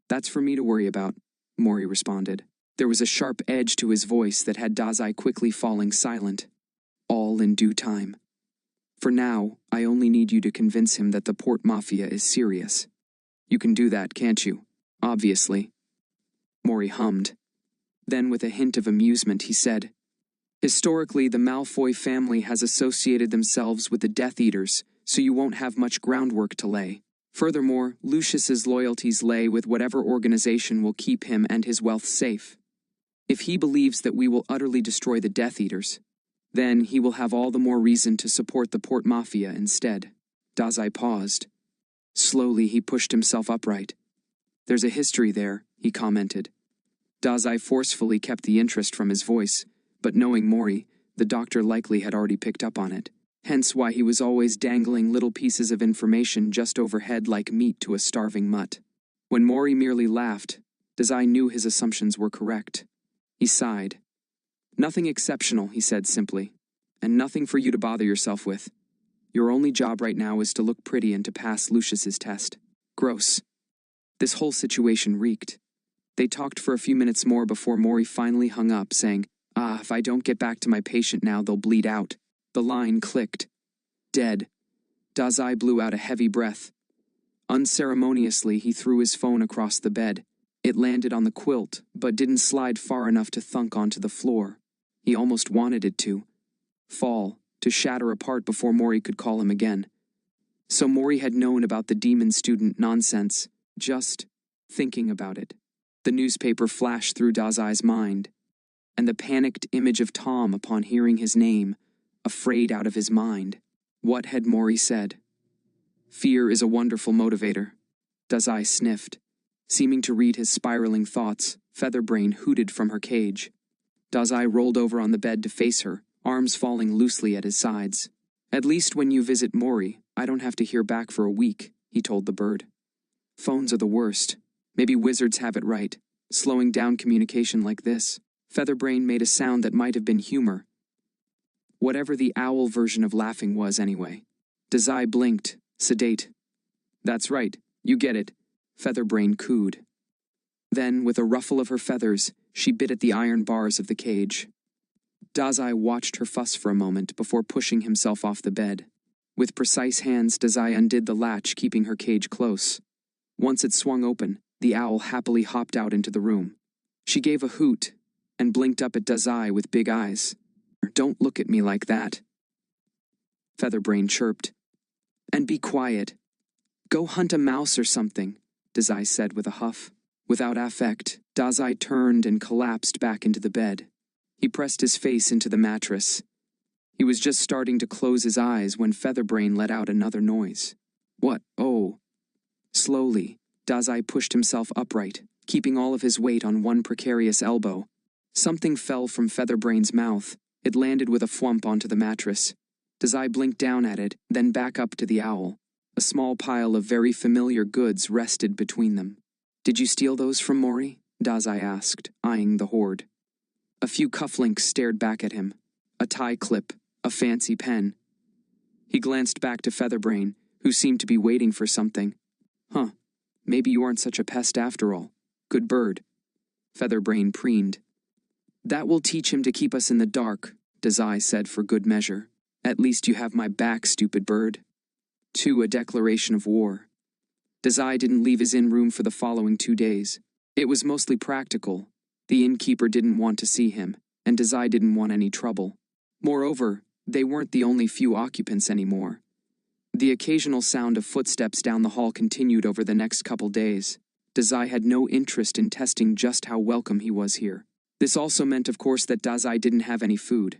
That's for me to worry about, Mori responded. There was a sharp edge to his voice that had Dazai quickly falling silent. All in due time. For now, I only need you to convince him that the Port Mafia is serious. You can do that, can't you? Obviously. Mori hummed. Then with a hint of amusement he said, Historically, the Malfoy family has associated themselves with the Death Eaters, so you won't have much groundwork to lay. Furthermore, Lucius's loyalties lay with whatever organization will keep him and his wealth safe. If he believes that we will utterly destroy the Death Eaters, then he will have all the more reason to support the Port Mafia instead. Dazai paused. Slowly he pushed himself upright. There's a history there, he commented. Dazai forcefully kept the interest from his voice, but knowing Mori, the doctor likely had already picked up on it. Hence why he was always dangling little pieces of information just overhead like meat to a starving mutt. When Mori merely laughed, Dazai knew his assumptions were correct. He sighed. Nothing exceptional, he said simply, and nothing for you to bother yourself with. Your only job right now is to look pretty and to pass Lucius's test. Gross. This whole situation reeked. They talked for a few minutes more before Mori finally hung up, saying, if I don't get back to my patient now, they'll bleed out. The line clicked. Dead. Dazai blew out a heavy breath. Unceremoniously, he threw his phone across the bed. It landed on the quilt, but didn't slide far enough to thunk onto the floor. He almost wanted it to fall, to shatter apart before Mori could call him again. So Mori had known about the demon student nonsense, just thinking about it. The newspaper flashed through Dazai's mind, and the panicked image of Tom upon hearing his name, afraid out of his mind. What had Mori said? Fear is a wonderful motivator. Dazai sniffed. Seeming to read his spiraling thoughts, Featherbrain hooted from her cage. Dazai rolled over on the bed to face her, arms falling loosely at his sides. At least when you visit Mori, I don't have to hear back for a week, he told the bird. Phones are the worst. Maybe wizards have it right, slowing down communication like this. Featherbrain made a sound that might have been humor. Whatever the owl version of laughing was anyway. Dazai blinked, sedate. That's right, you get it, Featherbrain cooed. Then, with a ruffle of her feathers, she bit at the iron bars of the cage. Dazai watched her fuss for a moment before pushing himself off the bed. With precise hands, Dazai undid the latch, keeping her cage close. Once it swung open, the owl happily hopped out into the room. She gave a hoot and blinked up at Dazai with big eyes. Don't look at me like that, Featherbrain chirped. And be quiet. Go hunt a mouse or something, Dazai said with a huff. Without affect, Dazai turned and collapsed back into the bed. He pressed his face into the mattress. He was just starting to close his eyes when Featherbrain let out another noise. What? Oh. Slowly, Dazai pushed himself upright, keeping all of his weight on one precarious elbow. Something fell from Featherbrain's mouth. It landed with a thwump onto the mattress. Dazai blinked down at it, then back up to the owl. A small pile of very familiar goods rested between them. Did you steal those from Mori? Dazai asked, eyeing the hoard. A few cufflinks stared back at him. A tie clip, a fancy pen. He glanced back to Featherbrain, who seemed to be waiting for something. Huh, maybe you aren't such a pest after all. Good bird. Featherbrain preened. That will teach him to keep us in the dark, Dazai said for good measure. At least you have my back, stupid bird. 2. A declaration of war. Dazai didn't leave his inn room for the following 2 days. It was mostly practical. The innkeeper didn't want to see him, and Dazai didn't want any trouble. Moreover, they weren't the only few occupants anymore. The occasional sound of footsteps down the hall continued over the next couple days. Dazai had no interest in testing just how welcome he was here. This also meant, of course, that Dazai didn't have any food.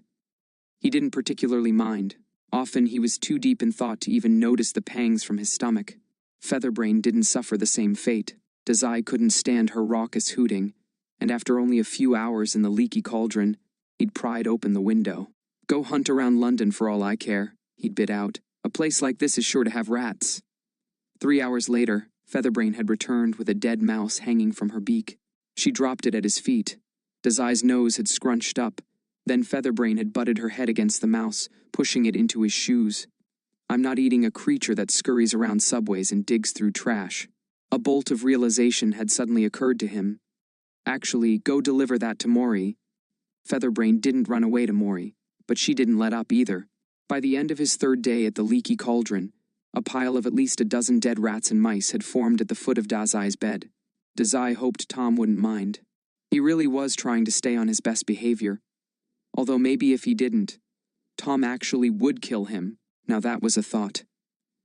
He didn't particularly mind. Often he was too deep in thought to even notice the pangs from his stomach. Featherbrain didn't suffer the same fate. Dazai couldn't stand her raucous hooting, and after only a few hours in the leaky cauldron, he'd pried open the window. Go hunt around London for all I care, he'd bid out. A place like this is sure to have rats. 3 hours later, Featherbrain had returned with a dead mouse hanging from her beak. She dropped it at his feet. Dazai's nose had scrunched up. Then Featherbrain had butted her head against the mouse, pushing it into his shoes. I'm not eating a creature that scurries around subways and digs through trash. A bolt of realization had suddenly occurred to him. Actually, go deliver that to Mori. Featherbrain didn't run away to Mori, but she didn't let up either. By the end of his 3rd day at the leaky cauldron, a pile of at least a dozen dead rats and mice had formed at the foot of Dazai's bed. Dazai hoped Tom wouldn't mind. He really was trying to stay on his best behavior. Although maybe if he didn't, Tom actually would kill him. Now that was a thought.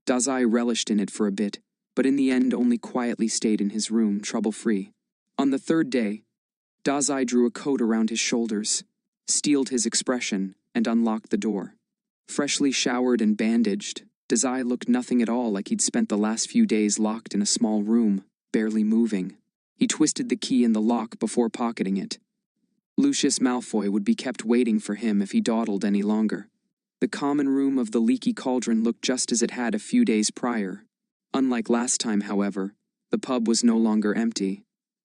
Dazai relished in it for a bit, but in the end only quietly stayed in his room, trouble-free. On the 3rd day, Dazai drew a coat around his shoulders, steeled his expression, and unlocked the door. Freshly showered and bandaged, Dazai looked nothing at all like he'd spent the last few days locked in a small room, barely moving. He twisted the key in the lock before pocketing it. Lucius Malfoy would be kept waiting for him if he dawdled any longer. The common room of the leaky cauldron looked just as it had a few days prior. Unlike last time, however, the pub was no longer empty.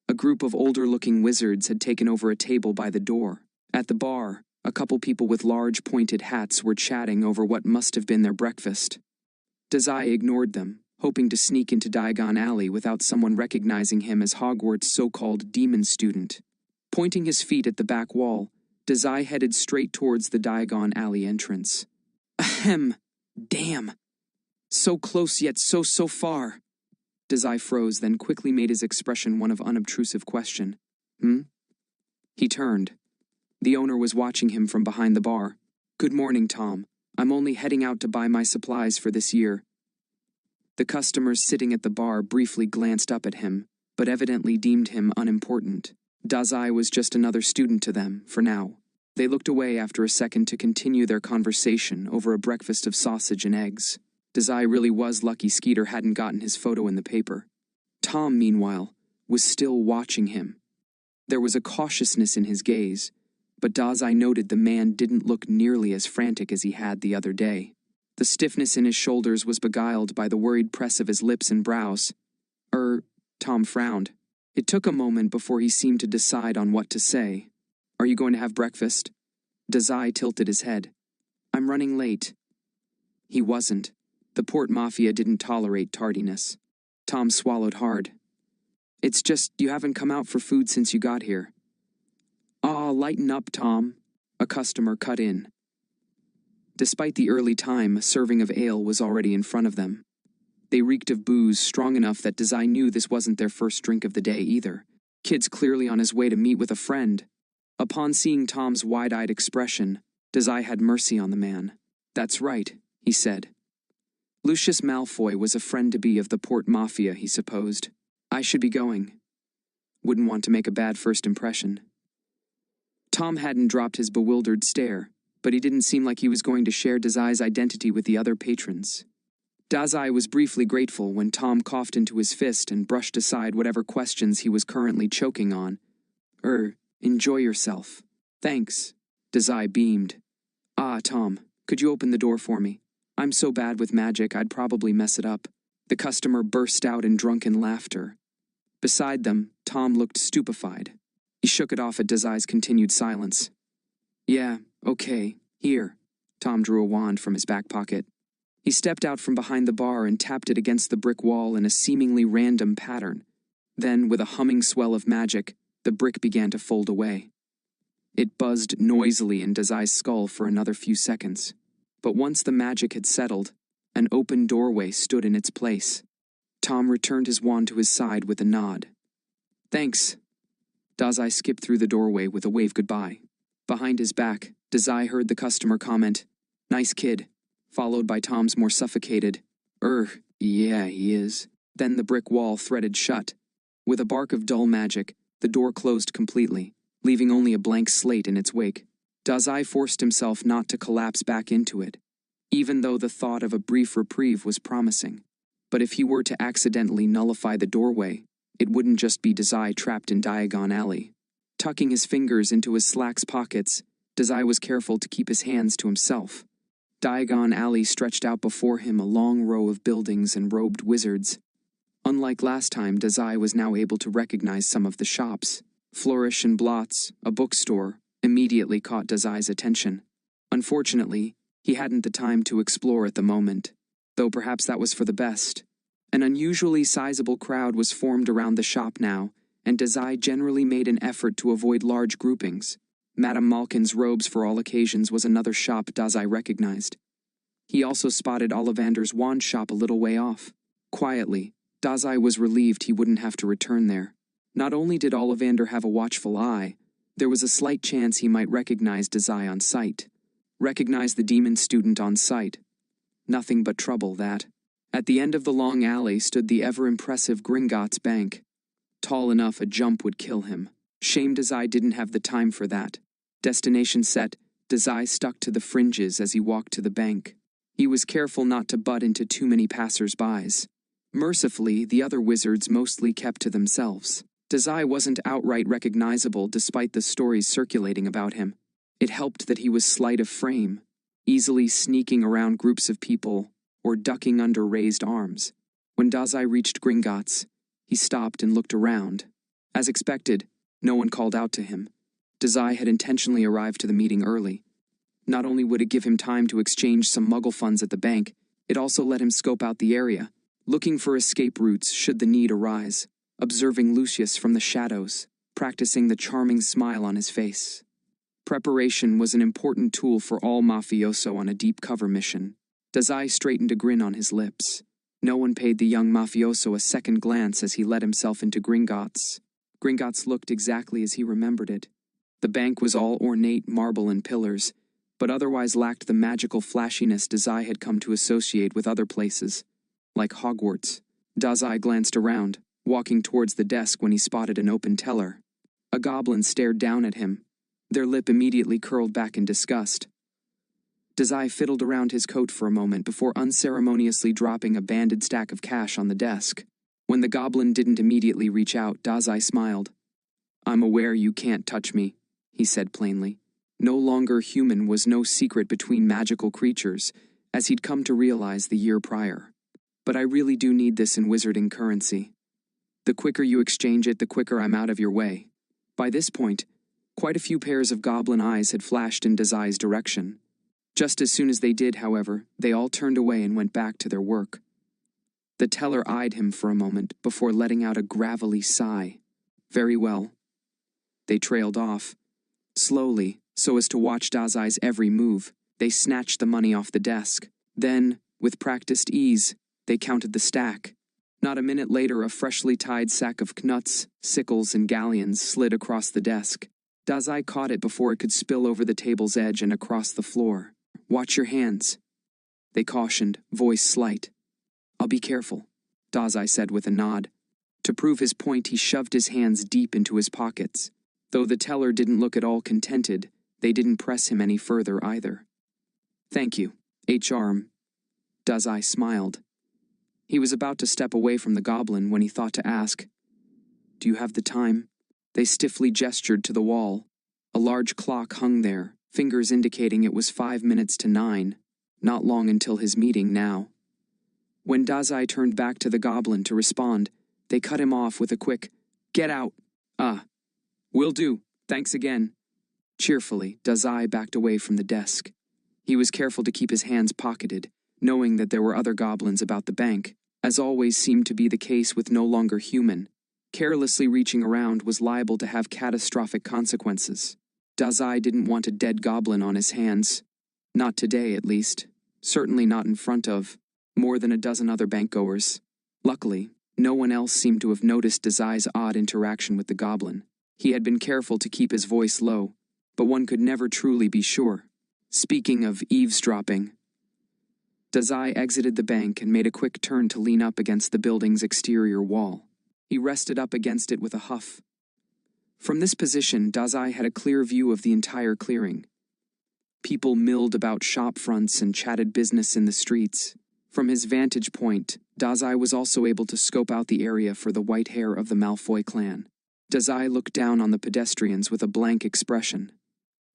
A group of older-looking wizards had taken over a table by the door. At the bar, A couple people with large pointed hats were chatting over what must have been their breakfast. Dazai ignored them, hoping to sneak into Diagon Alley without someone recognizing him as Hogwarts' so-called demon student. Pointing his feet at the back wall, Dazai headed straight towards the Diagon Alley entrance. Ahem! Damn! So close yet so far! Dazai froze, then quickly made his expression one of unobtrusive question. He turned. The owner was watching him from behind the bar. Good morning, Tom. I'm only heading out to buy my supplies for this year. The customers sitting at the bar briefly glanced up at him, but evidently deemed him unimportant. Dazai was just another student to them, for now. They looked away after a second to continue their conversation over a breakfast of sausage and eggs. Dazai really was lucky Skeeter hadn't gotten his photo in the paper. Tom, meanwhile, was still watching him. There was a cautiousness in his gaze, but Dazai noted the man didn't look nearly as frantic as he had the other day. The stiffness in his shoulders was beguiled by the worried press of his lips and brows. Tom frowned. It took a moment before he seemed to decide on what to say. Are you going to have breakfast? Dazai tilted his head. I'm running late. He wasn't. The Port Mafia didn't tolerate tardiness. Tom swallowed hard. It's just you haven't come out for food since you got here. Aw, lighten up, Tom. A customer cut in. Despite the early time, a serving of ale was already in front of them. They reeked of booze strong enough that Dazai knew this wasn't their first drink of the day either. Kid's clearly on his way to meet with a friend. Upon seeing Tom's wide-eyed expression, Dazai had mercy on the man. That's right, he said. Lucius Malfoy was a friend-to-be of the Port Mafia, he supposed. I should be going. Wouldn't want to make a bad first impression. Tom hadn't dropped his bewildered stare, but he didn't seem like he was going to share Dazai's identity with the other patrons. Dazai was briefly grateful when Tom coughed into his fist and brushed aside whatever questions he was currently choking on. Enjoy yourself. Thanks. Dazai beamed. Tom, could you open the door for me? I'm so bad with magic I'd probably mess it up. The customer burst out in drunken laughter. Beside them, Tom looked stupefied. He shook it off at Dazai's continued silence. Yeah, okay, here. Tom drew a wand from his back pocket. He stepped out from behind the bar and tapped it against the brick wall in a seemingly random pattern. Then, with a humming swell of magic, the brick began to fold away. It buzzed noisily in Dazai's skull for another few seconds. But once the magic had settled, an open doorway stood in its place. Tom returned his wand to his side with a nod. Thanks. Dazai skipped through the doorway with a wave goodbye. Behind his back, Dazai heard the customer comment, Nice kid, followed by Tom's more suffocated, yeah, he is. Then the brick wall threaded shut. With a bark of dull magic, the door closed completely, leaving only a blank slate in its wake. Dazai forced himself not to collapse back into it, even though the thought of a brief reprieve was promising. But if he were to accidentally nullify the doorway, it wouldn't just be Dazai trapped in Diagon Alley. Tucking his fingers into his slacks pockets, Dazai was careful to keep his hands to himself. Diagon Alley stretched out before him a long row of buildings and robed wizards. Unlike last time, Dazai was now able to recognize some of the shops. Flourish and Blots, a bookstore, immediately caught Dazai's attention. Unfortunately, he hadn't the time to explore at the moment, though perhaps that was for the best. An unusually sizable crowd was formed around the shop now, and Dazai generally made an effort to avoid large groupings. Madame Malkin's Robes for All Occasions was another shop Dazai recognized. He also spotted Ollivander's wand shop a little way off. Quietly, Dazai was relieved he wouldn't have to return there. Not only did Ollivander have a watchful eye, there was a slight chance he might recognize Dazai on sight. Recognize the demon student on sight. Nothing but trouble, that. At the end of the long alley stood the ever-impressive Gringotts Bank. Tall enough a jump would kill him. Shame Dazai didn't have the time for that. Destination set, Dazai stuck to the fringes as he walked to the bank. He was careful not to butt into too many passers-bys. Mercifully, the other wizards mostly kept to themselves. Dazai wasn't outright recognizable despite the stories circulating about him. It helped that he was slight of frame, easily sneaking around groups of people or ducking under raised arms. When Dazai reached Gringotts, he stopped and looked around. As expected, no one called out to him. Dazai had intentionally arrived to the meeting early. Not only would it give him time to exchange some muggle funds at the bank, it also let him scope out the area, looking for escape routes should the need arise, observing Lucius from the shadows, practicing the charming smile on his face. Preparation was an important tool for all mafioso on a deep cover mission. Dazai straightened a grin on his lips. No one paid the young mafioso a second glance as he let himself into Gringotts. Gringotts looked exactly as he remembered it. The bank was all ornate marble and pillars, but otherwise lacked the magical flashiness Dazai had come to associate with other places, like Hogwarts. Dazai glanced around, walking towards the desk when he spotted an open teller. A goblin stared down at him. Their lip immediately curled back in disgust. Dazai fiddled around his coat for a moment before unceremoniously dropping a banded stack of cash on the desk. When the goblin didn't immediately reach out, Dazai smiled. "I'm aware you can't touch me," he said plainly. No longer human was no secret between magical creatures, as he'd come to realize the year prior. "But I really do need this in wizarding currency. The quicker you exchange it, the quicker I'm out of your way." By this point, quite a few pairs of goblin eyes had flashed in Dazai's direction. Just as soon as they did, however, they all turned away and went back to their work. The teller eyed him for a moment before letting out a gravelly sigh. "Very well." They trailed off. Slowly, so as to watch Dazai's every move, they snatched the money off the desk. Then, with practiced ease, they counted the stack. Not a minute later, a freshly tied sack of knuts, sickles, and galleons slid across the desk. Dazai caught it before it could spill over the table's edge and across the floor. "Watch your hands," they cautioned, voice slight. "I'll be careful," Dazai said with a nod. To prove his point, he shoved his hands deep into his pockets. Though the teller didn't look at all contented, they didn't press him any further either. "Thank you, HRM." Dazai smiled. He was about to step away from the goblin when he thought to ask, "Do you have the time?" They stiffly gestured to the wall. A large clock hung there, fingers indicating it was 5 minutes to 9, not long until his meeting now. When Dazai turned back to the goblin to respond, they cut him off with a quick, "Get out!" "Will do, thanks again." Cheerfully, Dazai backed away from the desk. He was careful to keep his hands pocketed, knowing that there were other goblins about the bank, as always seemed to be the case with no longer human. Carelessly reaching around was liable to have catastrophic consequences. Dazai didn't want a dead goblin on his hands. Not today, at least. Certainly not in front of more than a dozen other bankgoers. Luckily, no one else seemed to have noticed Dazai's odd interaction with the goblin. He had been careful to keep his voice low, but one could never truly be sure. Speaking of eavesdropping, Dazai exited the bank and made a quick turn to lean up against the building's exterior wall. He rested up against it with a huff. From this position, Dazai had a clear view of the entire clearing. People milled about shop fronts and chatted business in the streets. From his vantage point, Dazai was also able to scope out the area for the white hair of the Malfoy clan. Dazai looked down on the pedestrians with a blank expression.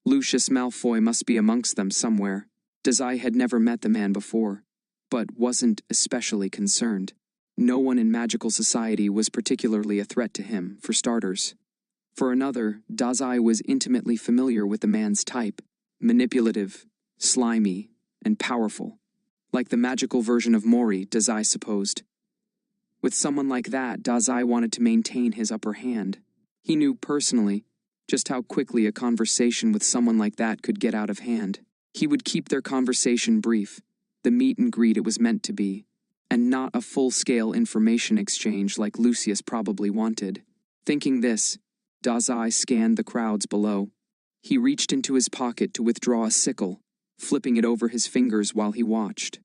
Lucius Malfoy must be amongst them somewhere. Dazai had never met the man before, but wasn't especially concerned. No one in magical society was particularly a threat to him, for starters. For another, Dazai was intimately familiar with the man's type: manipulative, slimy, and powerful. Like the magical version of Mori, Dazai supposed. With someone like that, Dazai wanted to maintain his upper hand. He knew personally just how quickly a conversation with someone like that could get out of hand. He would keep their conversation brief, the meet and greet it was meant to be, and not a full-scale information exchange like Lucius probably wanted. Thinking this, Dazai scanned the crowds below. He reached into his pocket to withdraw a sickle, flipping it over his fingers while he watched.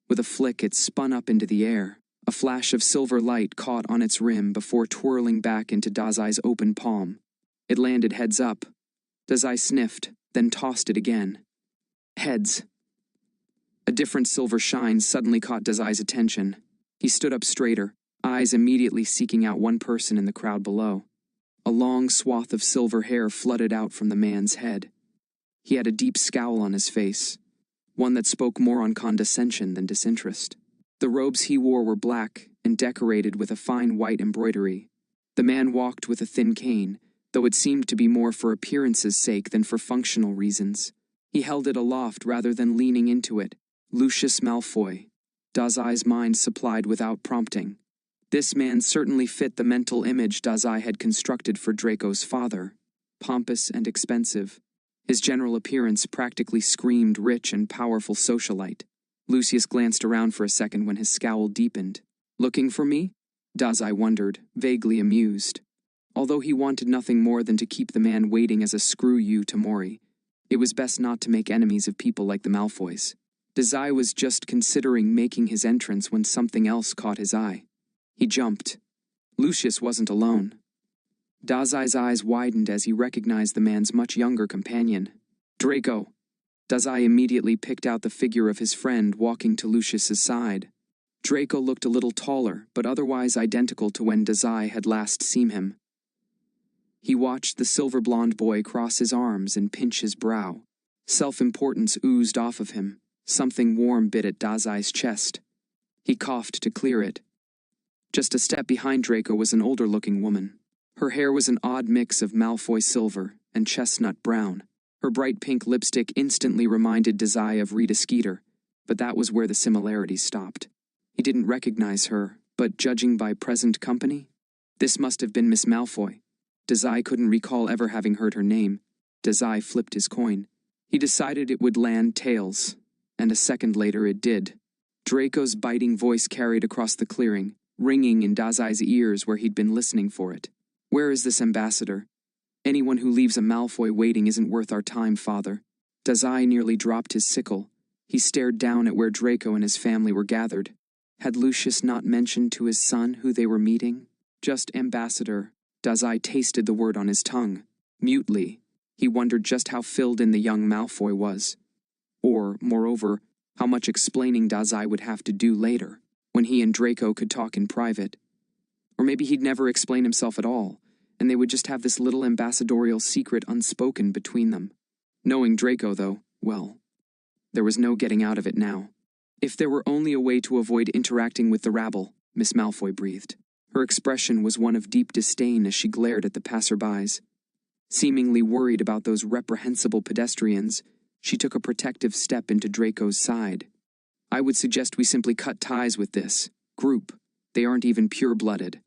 With a flick, it spun up into the air. A flash of silver light caught on its rim before twirling back into Dazai's open palm. It landed heads up. Dazai sniffed, then tossed it again. Heads. A different silver shine suddenly caught Dazai's attention. He stood up straighter, eyes immediately seeking out one person in the crowd below. A long swath of silver hair flooded out from the man's head. He had a deep scowl on his face, one that spoke more on condescension than disinterest. The robes he wore were black and decorated with a fine white embroidery. The man walked with a thin cane, though it seemed to be more for appearance's sake than for functional reasons. He held it aloft rather than leaning into it. Lucius Malfoy. Dazai's mind supplied without prompting. This man certainly fit the mental image Dazai had constructed for Draco's father. Pompous and expensive. His general appearance practically screamed rich and powerful socialite. Lucius glanced around for a second when his scowl deepened. "Looking for me?" Dazai wondered, vaguely amused. Although he wanted nothing more than to keep the man waiting as a screw-you to Mori, it was best not to make enemies of people like the Malfoys. Dazai was just considering making his entrance when something else caught his eye. He jumped. Lucius wasn't alone. Dazai's eyes widened as he recognized the man's much younger companion. Draco! Dazai immediately picked out the figure of his friend walking to Lucius's side. Draco looked a little taller, but otherwise identical to when Dazai had last seen him. He watched the silver-blonde boy cross his arms and pinch his brow. Self-importance oozed off of him. Something warm bit at Dazai's chest. He coughed to clear it. Just a step behind Draco was an older-looking woman. Her hair was an odd mix of Malfoy silver and chestnut brown. Her bright pink lipstick instantly reminded Dazai of Rita Skeeter, but that was where the similarities stopped. He didn't recognize her, but judging by present company, this must have been Miss Malfoy. Dazai couldn't recall ever having heard her name. Dazai flipped his coin. He decided it would land tails, and a second later it did. Draco's biting voice carried across the clearing, ringing in Dazai's ears where he'd been listening for it. "Where is this ambassador? Anyone who leaves a Malfoy waiting isn't worth our time, father." Dazai nearly dropped his sickle. He stared down at where Draco and his family were gathered. Had Lucius not mentioned to his son who they were meeting? Just ambassador. Dazai tasted the word on his tongue. Mutely, he wondered just how filled in the young Malfoy was. Or, moreover, how much explaining Dazai would have to do later, when he and Draco could talk in private. Or maybe he'd never explain himself at all, and they would just have this little ambassadorial secret unspoken between them. Knowing Draco, though, well, there was no getting out of it now. If there were only a way to avoid interacting with the rabble, Miss Malfoy breathed. Her expression was one of deep disdain as she glared at the passerbys. Seemingly worried about those reprehensible pedestrians, she took a protective step into Draco's side. "I would suggest we simply cut ties with this group. They aren't even pure-blooded."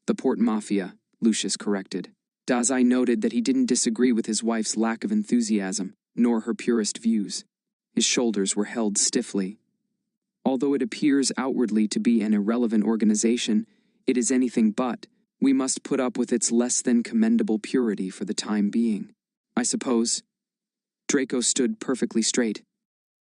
"The Port Mafia," Lucius corrected. Dazai noted that he didn't disagree with his wife's lack of enthusiasm, nor her purist views. His shoulders were held stiffly. "Although it appears outwardly to be an irrelevant organization, it is anything but. We must put up with its less than commendable purity for the time being. I suppose." Draco stood perfectly straight.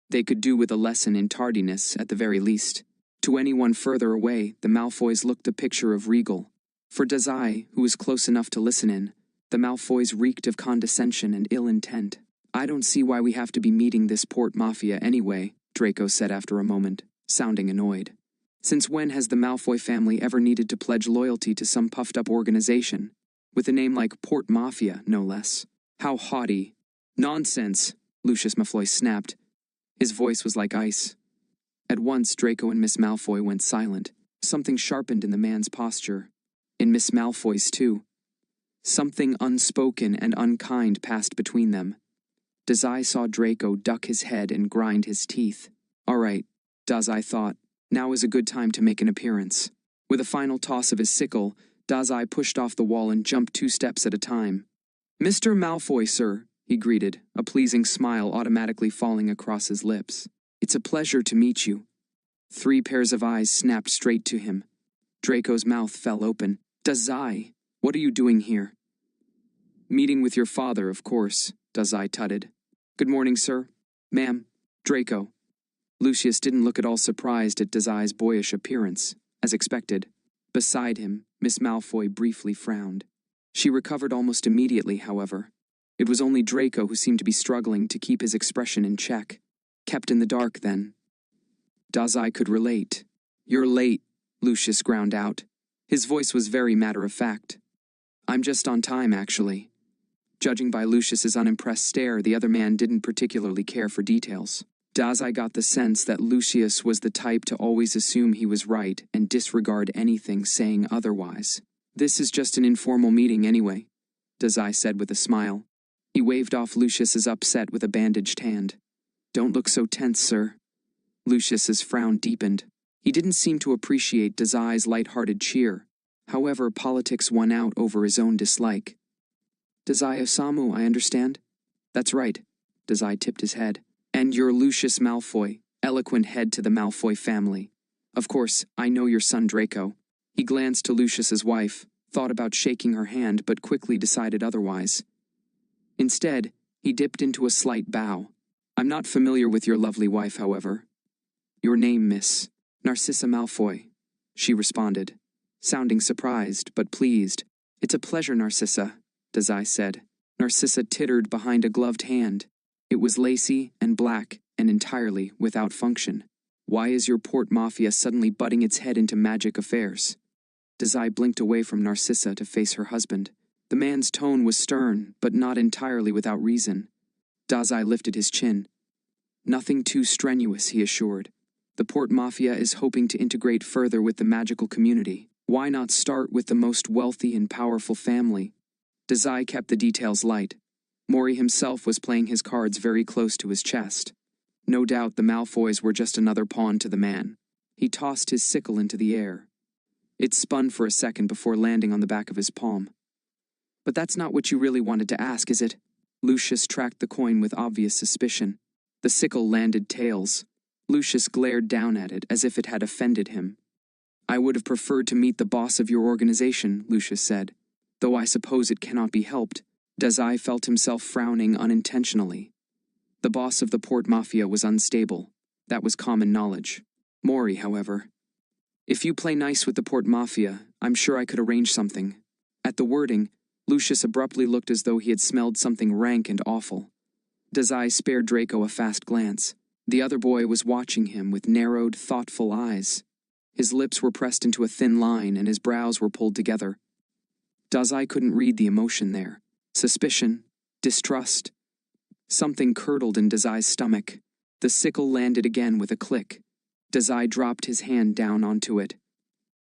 They could do with a lesson in tardiness, at the very least. To anyone further away, the Malfoys looked a picture of regal. For Dazai, who was close enough to listen in, the Malfoys reeked of condescension and ill intent. "I don't see why we have to be meeting this Port Mafia anyway," Draco said after a moment, sounding annoyed. "Since when has the Malfoy family ever needed to pledge loyalty to some puffed-up organization? With a name like Port Mafia, no less. How haughty." "Nonsense," Lucius Malfoy snapped. His voice was like ice. At once, Draco and Miss Malfoy went silent. Something sharpened in the man's posture. In Miss Malfoy's, too. Something unspoken and unkind passed between them. Dazai saw Draco duck his head and grind his teeth. "All right," Dazai thought. "Now is a good time to make an appearance." With a final toss of his sickle, Dazai pushed off the wall and jumped 2 steps at a time. "Mr. Malfoy, sir," he greeted, a pleasing smile automatically falling across his lips. "It's a pleasure to meet you." 3 pairs of eyes snapped straight to him. Draco's mouth fell open. "Dazai, what are you doing here?" "Meeting with your father, of course," Dazai tutted. "Good morning, sir. Ma'am. Draco." Lucius didn't look at all surprised at Dazai's boyish appearance, as expected. Beside him, Miss Malfoy briefly frowned. She recovered almost immediately, however. It was only Draco who seemed to be struggling to keep his expression in check. Kept in the dark, then. Dazai could relate. "You're late," Lucius ground out. His voice was very matter-of-fact. "I'm just on time, actually." Judging by Lucius's unimpressed stare, the other man didn't particularly care for details. Dazai got the sense that Lucius was the type to always assume he was right and disregard anything saying otherwise. "This is just an informal meeting anyway." Dazai said with a smile. He waved off Lucius's upset with a bandaged hand. Don't look so tense, sir. Lucius's frown deepened. He didn't seem to appreciate Dazai's light-hearted cheer. However, politics won out over his own dislike. Dazai Osamu, I understand? That's right. Dazai tipped his head. And you're Lucius Malfoy, eloquent head to the Malfoy family. Of course, I know your son Draco. He glanced to Lucius's wife, thought about shaking her hand, but quickly decided otherwise. Instead, he dipped into a slight bow. I'm not familiar with your lovely wife, however. Your name, Miss Narcissa Malfoy, she responded, sounding surprised but pleased. It's a pleasure, Narcissa, Dazai said. Narcissa tittered behind a gloved hand. It was lacy and black and entirely without function. Why is your port mafia suddenly butting its head into magic affairs? Dazai blinked away from Narcissa to face her husband. The man's tone was stern, but not entirely without reason. Dazai lifted his chin. Nothing too strenuous, he assured. The port mafia is hoping to integrate further with the magical community. Why not start with the most wealthy and powerful family? Dazai kept the details light. Mori himself was playing his cards very close to his chest. No doubt the Malfoys were just another pawn to the man. He tossed his sickle into the air. It spun for a second before landing on the back of his palm. But that's not what you really wanted to ask, is it? Lucius tracked the coin with obvious suspicion. The sickle landed tails. Lucius glared down at it as if it had offended him. I would have preferred to meet the boss of your organization, Lucius said. Though I suppose it cannot be helped. Dazai felt himself frowning unintentionally. The boss of the port mafia was unstable. That was common knowledge. Mori, however. If you play nice with the port mafia, I'm sure I could arrange something. At the wording, Lucius abruptly looked as though he had smelled something rank and awful. Dazai spared Draco a fast glance. The other boy was watching him with narrowed, thoughtful eyes. His lips were pressed into a thin line and his brows were pulled together. Dazai couldn't read the emotion there. Suspicion, distrust. Something curdled in Dazai's stomach. The sickle landed again with a click. Dazai dropped his hand down onto it.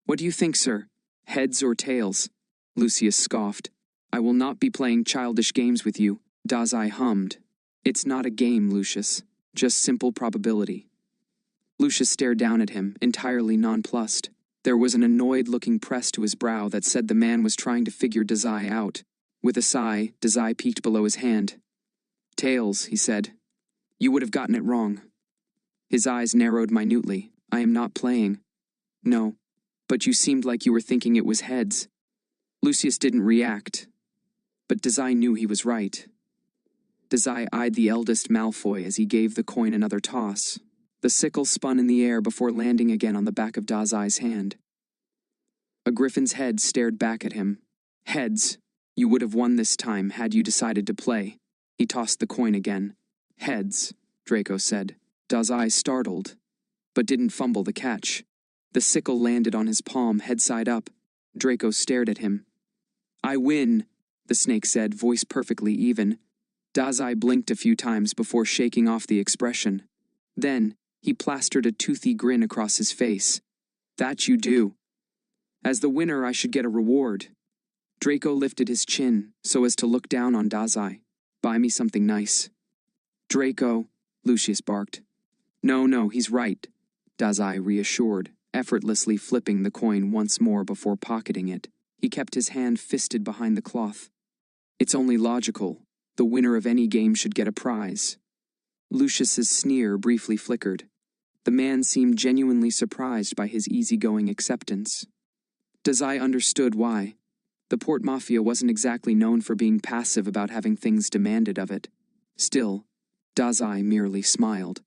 What do you think, sir? Heads or tails? Lucius scoffed. I will not be playing childish games with you, Dazai hummed. It's not a game, Lucius. Just simple probability. Lucius stared down at him, entirely nonplussed. There was an annoyed-looking press to his brow that said the man was trying to figure Dazai out. With a sigh, Dazai peeked below his hand. Tails, he said. You would have gotten it wrong. His eyes narrowed minutely. I am not playing. No, but you seemed like you were thinking it was heads. Lucius didn't react, but Dazai knew he was right. Dazai eyed the eldest Malfoy as he gave the coin another toss. The sickle spun in the air before landing again on the back of Dazai's hand. A griffin's head stared back at him. Heads. You would have won this time had you decided to play. He tossed the coin again. Heads, Draco said. Dazai startled, but didn't fumble the catch. The sickle landed on his palm, head side up. Draco stared at him. I win, the snake said, voice perfectly even. Dazai blinked a few times before shaking off the expression. Then, he plastered a toothy grin across his face. That you do. As the winner, I should get a reward. Draco lifted his chin so as to look down on Dazai. Buy me something nice. Draco, Lucius barked. No, he's right, Dazai reassured, effortlessly flipping the coin once more before pocketing it. He kept his hand fisted behind the cloth. It's only logical. The winner of any game should get a prize. Lucius's sneer briefly flickered. The man seemed genuinely surprised by his easygoing acceptance. Dazai understood why. The port mafia wasn't exactly known for being passive about having things demanded of it. Still, Dazai merely smiled.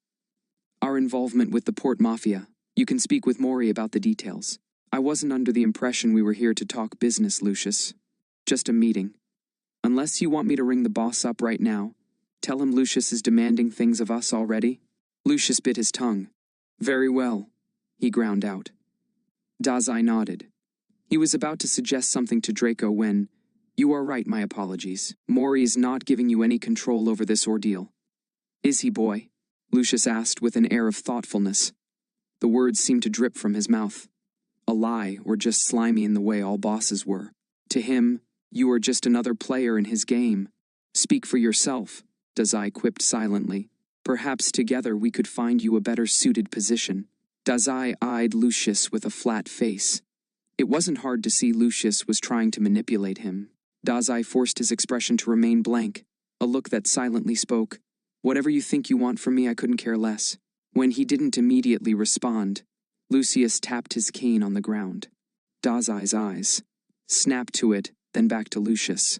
Our involvement with the port mafia. You can speak with Mori about the details. I wasn't under the impression we were here to talk business, Lucius. Just a meeting. Unless you want me to ring the boss up right now, tell him Lucius is demanding things of us already. Lucius bit his tongue. Very well, he ground out. Dazai nodded. He was about to suggest something to Draco when, you are right, my apologies. Mori is not giving you any control over this ordeal. Is he, boy? Lucius asked with an air of thoughtfulness. The words seemed to drip from his mouth. A lie, or just slimy in the way all bosses were. To him, You are just another player in his game. Speak for yourself, Dazai quipped silently. Perhaps together we could find you a better suited position. Dazai eyed Lucius with a flat face. It wasn't hard to see Lucius was trying to manipulate him. Dazai forced his expression to remain blank, a look that silently spoke, "Whatever you think you want from me, I couldn't care less." When he didn't immediately respond, Lucius tapped his cane on the ground. Dazai's eyes snapped to it, then back to Lucius.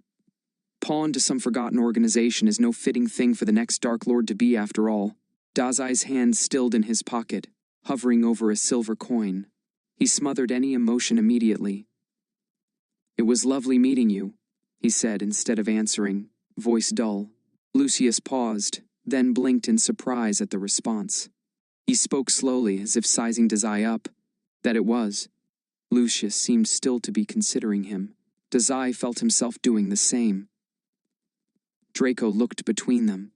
Pawn to some forgotten organization is no fitting thing for the next Dark Lord to be, after all. Dazai's hand stilled in his pocket, hovering over a silver coin. He smothered any emotion immediately. "It was lovely meeting you," he said instead of answering, voice dull. Lucius paused, then blinked in surprise at the response. He spoke slowly, as if sizing Dazai up. That it was. Lucius seemed still to be considering him. Dazai felt himself doing the same. Draco looked between them.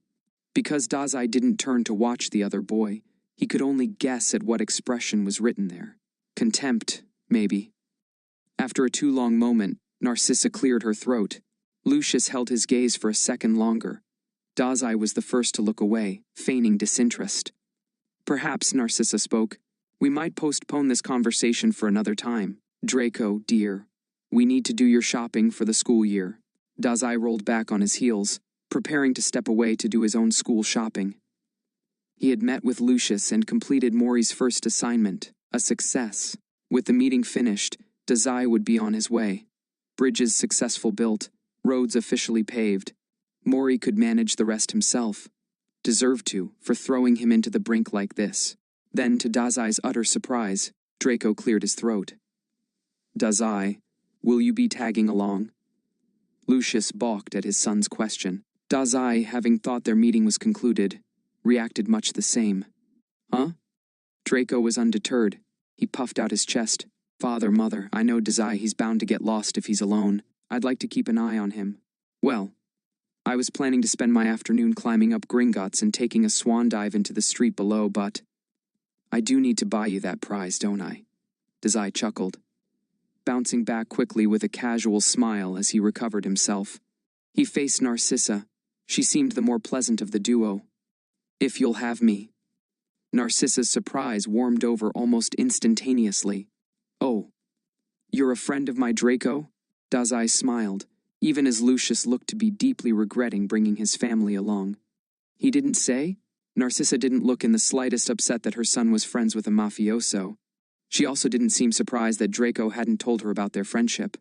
Because Dazai didn't turn to watch the other boy, he could only guess at what expression was written there. Contempt, maybe. After a too long moment, Narcissa cleared her throat. Lucius held his gaze for a second longer. Dazai was the first to look away, feigning disinterest. "Perhaps," Narcissa spoke, "we might postpone this conversation for another time. Draco, dear, we need to do your shopping for the school year." Dazai rolled back on his heels, preparing to step away to do his own school shopping. He had met with Lucius and completed Mori's first assignment, a success. With the meeting finished, Dazai would be on his way. Bridges successful built, roads officially paved. Mori could manage the rest himself. Deserved to, for throwing him into the brink like this. Then, to Dazai's utter surprise, Draco cleared his throat. "Dazai, will you be tagging along?" Lucius balked at his son's question. Dazai, having thought their meeting was concluded, reacted much the same. "Huh?" Draco was undeterred. He puffed out his chest. "Father, mother, I know Dazai, he's bound to get lost if he's alone. I'd like to keep an eye on him. Well, I was planning to spend my afternoon climbing up Gringotts and taking a swan dive into the street below, but I do need to buy you that prize, don't I?" Dazai chuckled, bouncing back quickly with a casual smile as he recovered himself. He faced Narcissa. She seemed the more pleasant of the duo. "If you'll have me." Narcissa's surprise warmed over almost instantaneously. "Oh, you're a friend of my Draco?" Dazai smiled, even as Lucius looked to be deeply regretting bringing his family along. "He didn't say?" Narcissa didn't look in the slightest upset that her son was friends with a mafioso. She also didn't seem surprised that Draco hadn't told her about their friendship.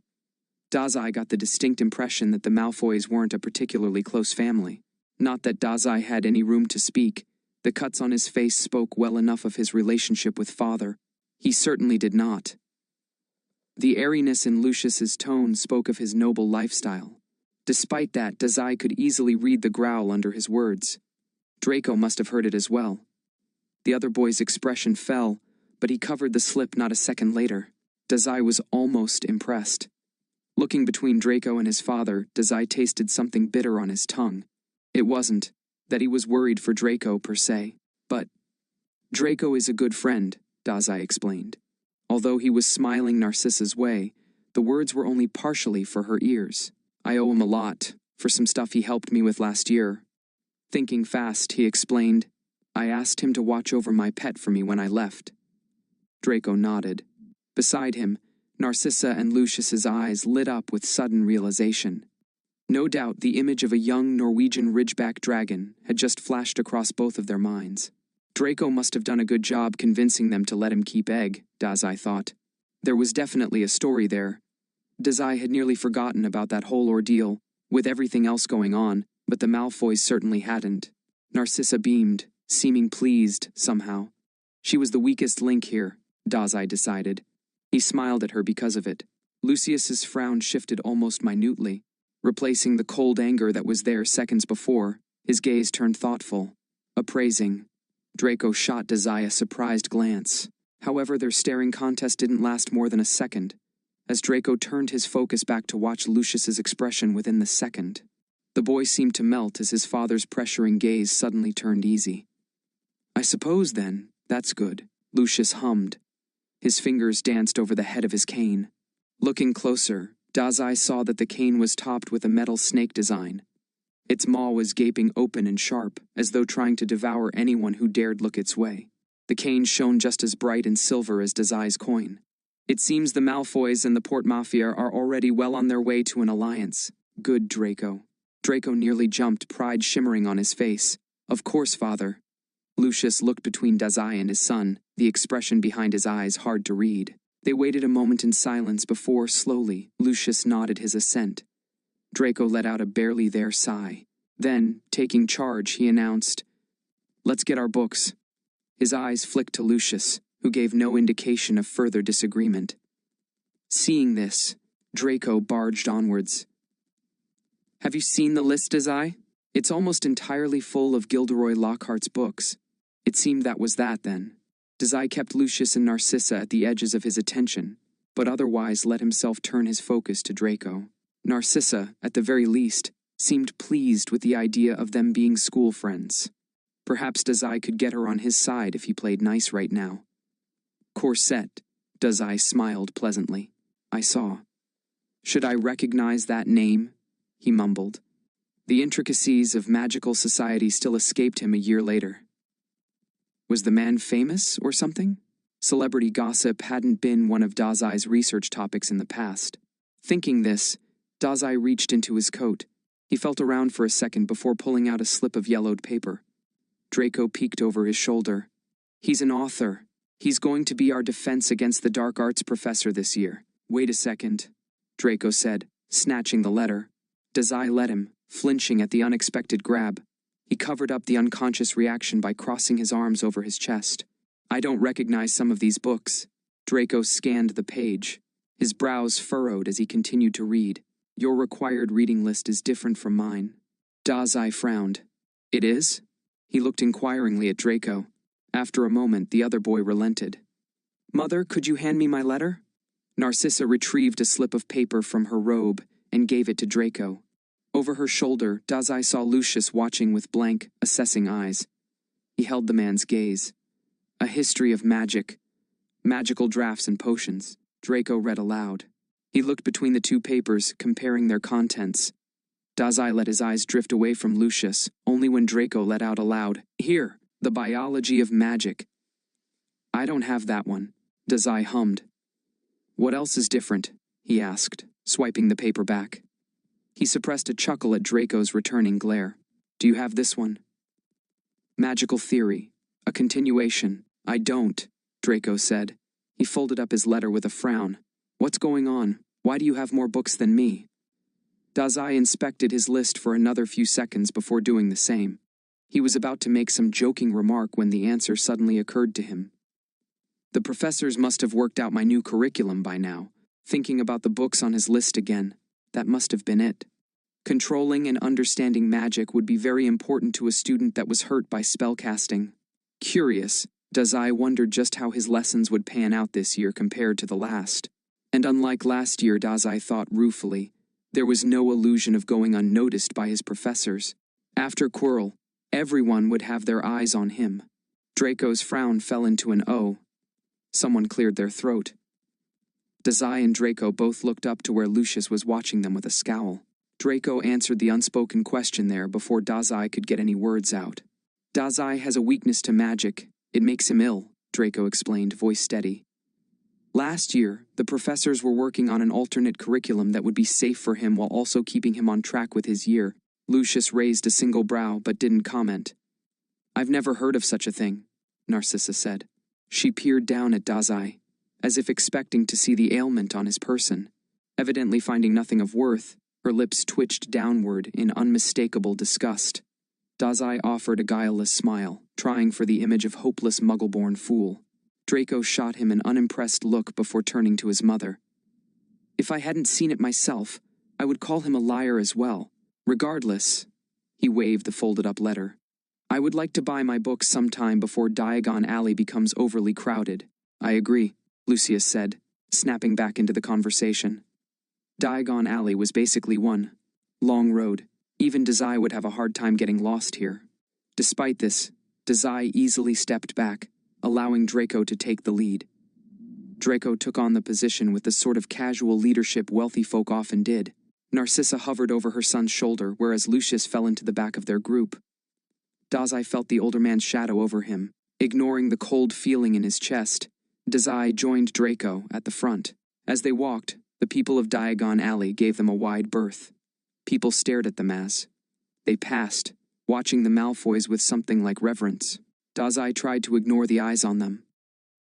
Dazai got the distinct impression that the Malfoys weren't a particularly close family. Not that Dazai had any room to speak. The cuts on his face spoke well enough of his relationship with father. He certainly did not. The airiness in Lucius's tone spoke of his noble lifestyle. Despite that, Dazai could easily read the growl under his words. Draco must have heard it as well. The other boy's expression fell, but he covered the slip not a second later. Dazai was almost impressed. Looking between Draco and his father, Dazai tasted something bitter on his tongue. It wasn't that he was worried for Draco per se, but Draco is a good friend, Dazai explained. Although he was smiling Narcissa's way, the words were only partially for her ears. "I owe him a lot, for some stuff he helped me with last year." Thinking fast, he explained, "I asked him to watch over my pet for me when I left." Draco nodded. Beside him, Narcissa and Lucius's eyes lit up with sudden realization. No doubt the image of a young Norwegian ridgeback dragon had just flashed across both of their minds. Draco must have done a good job convincing them to let him keep Egg, Dazai thought. There was definitely a story there. Dazai had nearly forgotten about that whole ordeal, with everything else going on, but the Malfoys certainly hadn't. Narcissa beamed, seeming pleased, somehow. She was the weakest link here, Dazai decided. He smiled at her because of it. Lucius's frown shifted almost minutely. Replacing the cold anger that was there seconds before, his gaze turned thoughtful, appraising. Draco shot Dazai a surprised glance. However, their staring contest didn't last more than a second, as Draco turned his focus back to watch Lucius's expression within the second. The boy seemed to melt as his father's pressuring gaze suddenly turned easy. "I suppose, then, that's good," Lucius hummed. His fingers danced over the head of his cane. Looking closer, Dazai saw that the cane was topped with a metal snake design. Its maw was gaping open and sharp, as though trying to devour anyone who dared look its way. The cane shone just as bright and silver as Dazai's coin. It seems the Malfoys and the Port Mafia are already well on their way to an alliance. Good, Draco. Draco nearly jumped, pride shimmering on his face. Of course, father. Lucius looked between Dazai and his son, the expression behind his eyes hard to read. They waited a moment in silence before, slowly, Lucius nodded his assent. Draco let out a barely there sigh. Then, taking charge, he announced, "Let's get our books." His eyes flicked to Lucius, who gave no indication of further disagreement. Seeing this, Draco barged onwards. "Have you seen the list, Dazai? It's almost entirely full of Gilderoy Lockhart's books." It seemed that was that, then. Dazai kept Lucius and Narcissa at the edges of his attention, but otherwise let himself turn his focus to Draco. Narcissa, at the very least, seemed pleased with the idea of them being school friends. Perhaps Dazai could get her on his side if he played nice right now. "Corset," Dazai smiled pleasantly. "I saw." "Should I recognize that name?" he mumbled. The intricacies of magical society still escaped him a year later. Was the man famous or something? Celebrity gossip hadn't been one of Dazai's research topics in the past. Thinking this, Dazai reached into his coat. He felt around for a second before pulling out a slip of yellowed paper. Draco peeked over his shoulder. "He's an author. He's going to be our defense against the dark arts professor this year." "Wait a second," Draco said, snatching the letter. Dazai let him, flinching at the unexpected grab. He covered up the unconscious reaction by crossing his arms over his chest. "I don't recognize some of these books." Draco scanned the page. His brows furrowed as he continued to read. "Your required reading list is different from mine." Dazai frowned. "It is?" He looked inquiringly at Draco. After a moment, the other boy relented. "Mother, could you hand me my letter?" Narcissa retrieved a slip of paper from her robe and gave it to Draco. Over her shoulder, Dazai saw Lucius watching with blank, assessing eyes. He held the man's gaze. "A history of magic. Magical drafts and potions," Draco read aloud. He looked between the two papers, comparing their contents. Dazai let his eyes drift away from Lucius, only when Draco let out aloud, "Here, the biology of magic." "I don't have that one," Dazai hummed. "What else is different?" he asked, swiping the paper back. He suppressed a chuckle at Draco's returning glare. "Do you have this one?" "Magical theory. A continuation." "I don't," Draco said. He folded up his letter with a frown. "What's going on? Why do you have more books than me?" Dazai inspected his list for another few seconds before doing the same. He was about to make some joking remark when the answer suddenly occurred to him. "The professors must have worked out my new curriculum by now." Thinking about the books on his list again, that must have been it. Controlling and understanding magic would be very important to a student that was hurt by spellcasting. Curious, Dazai wondered just how his lessons would pan out this year compared to the last. And unlike last year, Dazai thought ruefully, there was no illusion of going unnoticed by his professors. After Quirrell, everyone would have their eyes on him. Draco's frown fell into an O. Someone cleared their throat. Dazai and Draco both looked up to where Lucius was watching them with a scowl. Draco answered the unspoken question there before Dazai could get any words out. "Dazai has a weakness to magic. It makes him ill," Draco explained, voice steady. "Last year, the professors were working on an alternate curriculum that would be safe for him while also keeping him on track with his year." Lucius raised a single brow but didn't comment. "I've never heard of such a thing," Narcissa said. She peered down at Dazai, as if expecting to see the ailment on his person. Evidently finding nothing of worth, her lips twitched downward in unmistakable disgust. Dazai offered a guileless smile, trying for the image of hopeless muggle-born fool. Draco shot him an unimpressed look before turning to his mother. "If I hadn't seen it myself, I would call him a liar as well. Regardless," he waved the folded-up letter, "I would like to buy my books sometime before Diagon Alley becomes overly crowded." "I agree," Lucius said, snapping back into the conversation. Diagon Alley was basically one long road. Even Dazai would have a hard time getting lost here. Despite this, Dazai easily stepped back, allowing Draco to take the lead. Draco took on the position with the sort of casual leadership wealthy folk often did. Narcissa hovered over her son's shoulder, whereas Lucius fell into the back of their group. Dazai felt the older man's shadow over him. Ignoring the cold feeling in his chest, Dazai joined Draco at the front. As they walked, the people of Diagon Alley gave them a wide berth. People stared at them as they passed, watching the Malfoys with something like reverence. Dazai tried to ignore the eyes on them.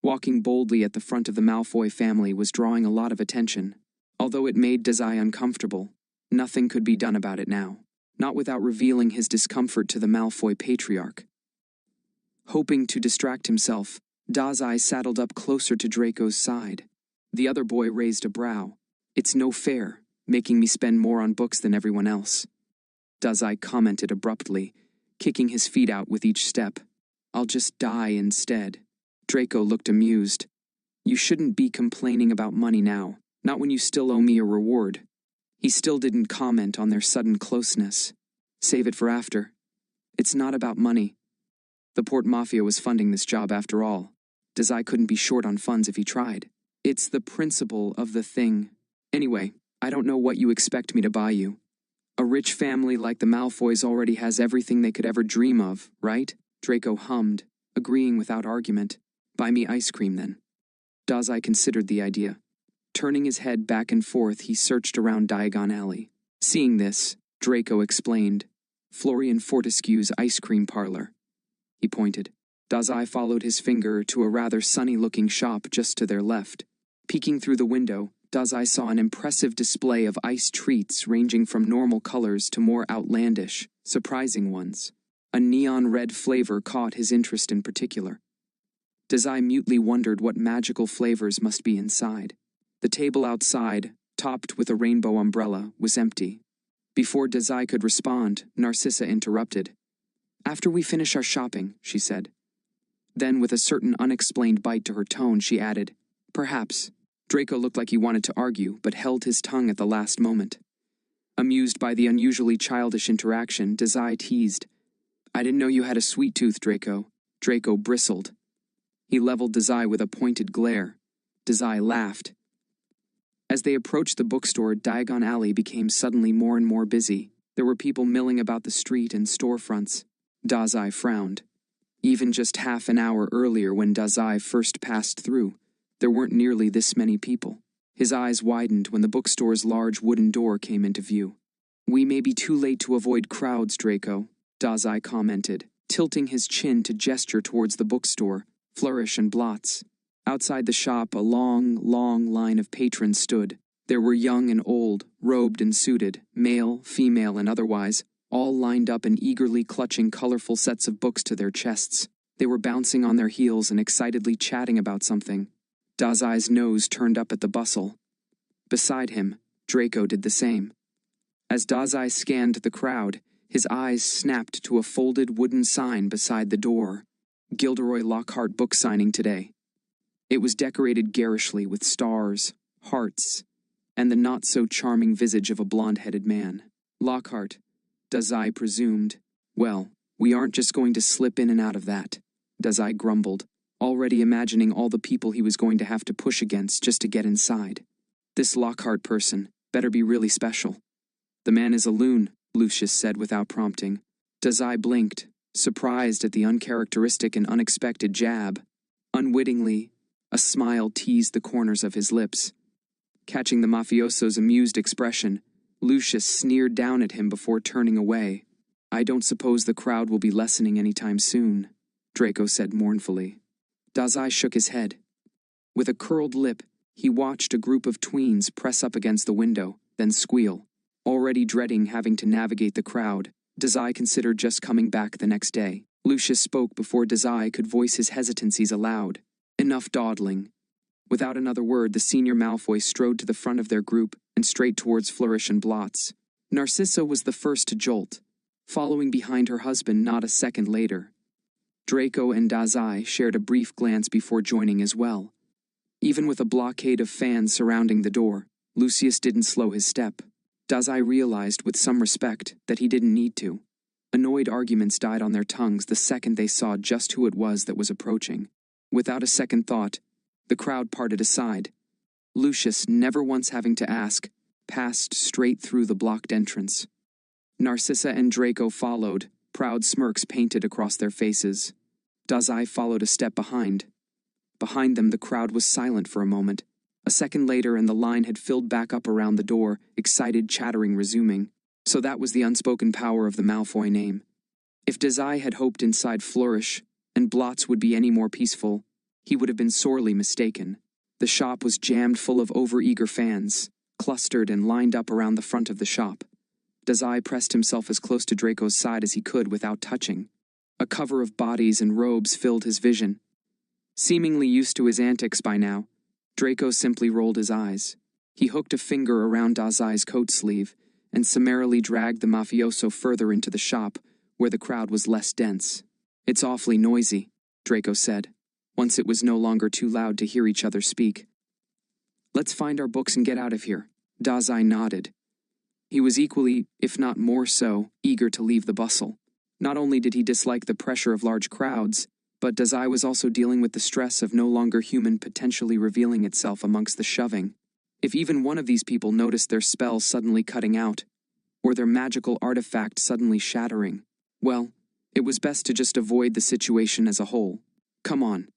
Walking boldly at the front of the Malfoy family was drawing a lot of attention. Although it made Dazai uncomfortable, nothing could be done about it now, not without revealing his discomfort to the Malfoy patriarch. Hoping to distract himself, Dazai saddled up closer to Draco's side. The other boy raised a brow. "It's no fair, making me spend more on books than everyone else," Dazai commented abruptly, kicking his feet out with each step. "I'll just die instead." Draco looked amused. "You shouldn't be complaining about money now, not when you still owe me a reward." He still didn't comment on their sudden closeness. "Save it for after. It's not about money. The Port Mafia was funding this job after all. Dazai couldn't be short on funds if he tried. It's the principle of the thing. Anyway, I don't know what you expect me to buy you. A rich family like the Malfoys already has everything they could ever dream of, right?" Draco hummed, agreeing without argument. "Buy me ice cream, then." Dazai considered the idea. Turning his head back and forth, he searched around Diagon Alley. Seeing this, Draco explained, "Florian Fortescue's ice cream parlor." He pointed. Dazai followed his finger to a rather sunny-looking shop just to their left. Peeking through the window, Dazai saw an impressive display of ice treats ranging from normal colors to more outlandish, surprising ones. A neon red flavor caught his interest in particular. Dazai mutely wondered what magical flavors must be inside. The table outside, topped with a rainbow umbrella, was empty. Before Dazai could respond, Narcissa interrupted. "After we finish our shopping," she said. Then, with a certain unexplained bite to her tone, she added, "Perhaps." Draco looked like he wanted to argue, but held his tongue at the last moment. Amused by the unusually childish interaction, Dazai teased, "I didn't know you had a sweet tooth, Draco." Draco bristled. He leveled Dazai with a pointed glare. Dazai laughed. As they approached the bookstore, Diagon Alley became suddenly more and more busy. There were people milling about the street and storefronts. Dazai frowned. Even just half an hour earlier, when Dazai first passed through, there weren't nearly this many people. His eyes widened when the bookstore's large wooden door came into view. "We may be too late to avoid crowds, Draco," Dazai commented, tilting his chin to gesture towards the bookstore, Flourish and Blots. Outside the shop, a long, long line of patrons stood. There were young and old, robed and suited, male, female, and otherwise, all lined up and eagerly clutching colorful sets of books to their chests. They were bouncing on their heels and excitedly chatting about something. Dazai's nose turned up at the bustle. Beside him, Draco did the same. As Dazai scanned the crowd, his eyes snapped to a folded wooden sign beside the door. "Gilderoy Lockhart book signing today." It was decorated garishly with stars, hearts, and the not-so-charming visage of a blonde-headed man. Lockhart, Dazai presumed. "Well, we aren't just going to slip in and out of that," Dazai grumbled, already imagining all the people he was going to have to push against just to get inside. "This Lockhart person better be really special." "The man is a loon," Lucius said without prompting. Dazai blinked, surprised at the uncharacteristic and unexpected jab. Unwittingly, a smile teased the corners of his lips. Catching the mafioso's amused expression, Lucius sneered down at him before turning away. "I don't suppose the crowd will be lessening any time soon," Draco said mournfully. Dazai shook his head. With a curled lip, he watched a group of tweens press up against the window, then squeal. Already dreading having to navigate the crowd, Dazai considered just coming back the next day. Lucius spoke before Dazai could voice his hesitancies aloud. "Enough dawdling." Without another word, the senior Malfoy strode to the front of their group and straight towards Flourish and Blots. Narcissa was the first to jolt, following behind her husband not a second later. Draco and Dazai shared a brief glance before joining as well. Even with a blockade of fans surrounding the door, Lucius didn't slow his step. Dazai realized with some respect that he didn't need to. Annoyed arguments died on their tongues the second they saw just who it was that was approaching. Without a second thought, The crowd parted aside. Lucius, never once having to ask, passed straight through the blocked entrance. Narcissa and Draco followed, proud smirks painted across their faces. Dazai followed a step behind. Behind them, the crowd was silent for a moment. A second later, and the line had filled back up around the door, excited chattering resuming. So that was the unspoken power of the Malfoy name. If Dazai had hoped inside Flourish, and Blotz would be any more peaceful, he would have been sorely mistaken. The shop was jammed full of overeager fans, clustered and lined up around the front of the shop. Dazai pressed himself as close to Draco's side as he could without touching. A cover of bodies and robes filled his vision. Seemingly used to his antics by now, Draco simply rolled his eyes. He hooked a finger around Dazai's coat sleeve and summarily dragged the mafioso further into the shop, where the crowd was less dense. "It's awfully noisy," Draco said, once it was no longer too loud to hear each other speak. "Let's find our books and get out of here." Dazai nodded. He was equally, if not more so, eager to leave the bustle. Not only did he dislike the pressure of large crowds, but Dazai was also dealing with the stress of no longer human potentially revealing itself amongst the shoving. If even one of these people noticed their spell suddenly cutting out, or their magical artifact suddenly shattering, well, it was best to just avoid the situation as a whole. "Come on.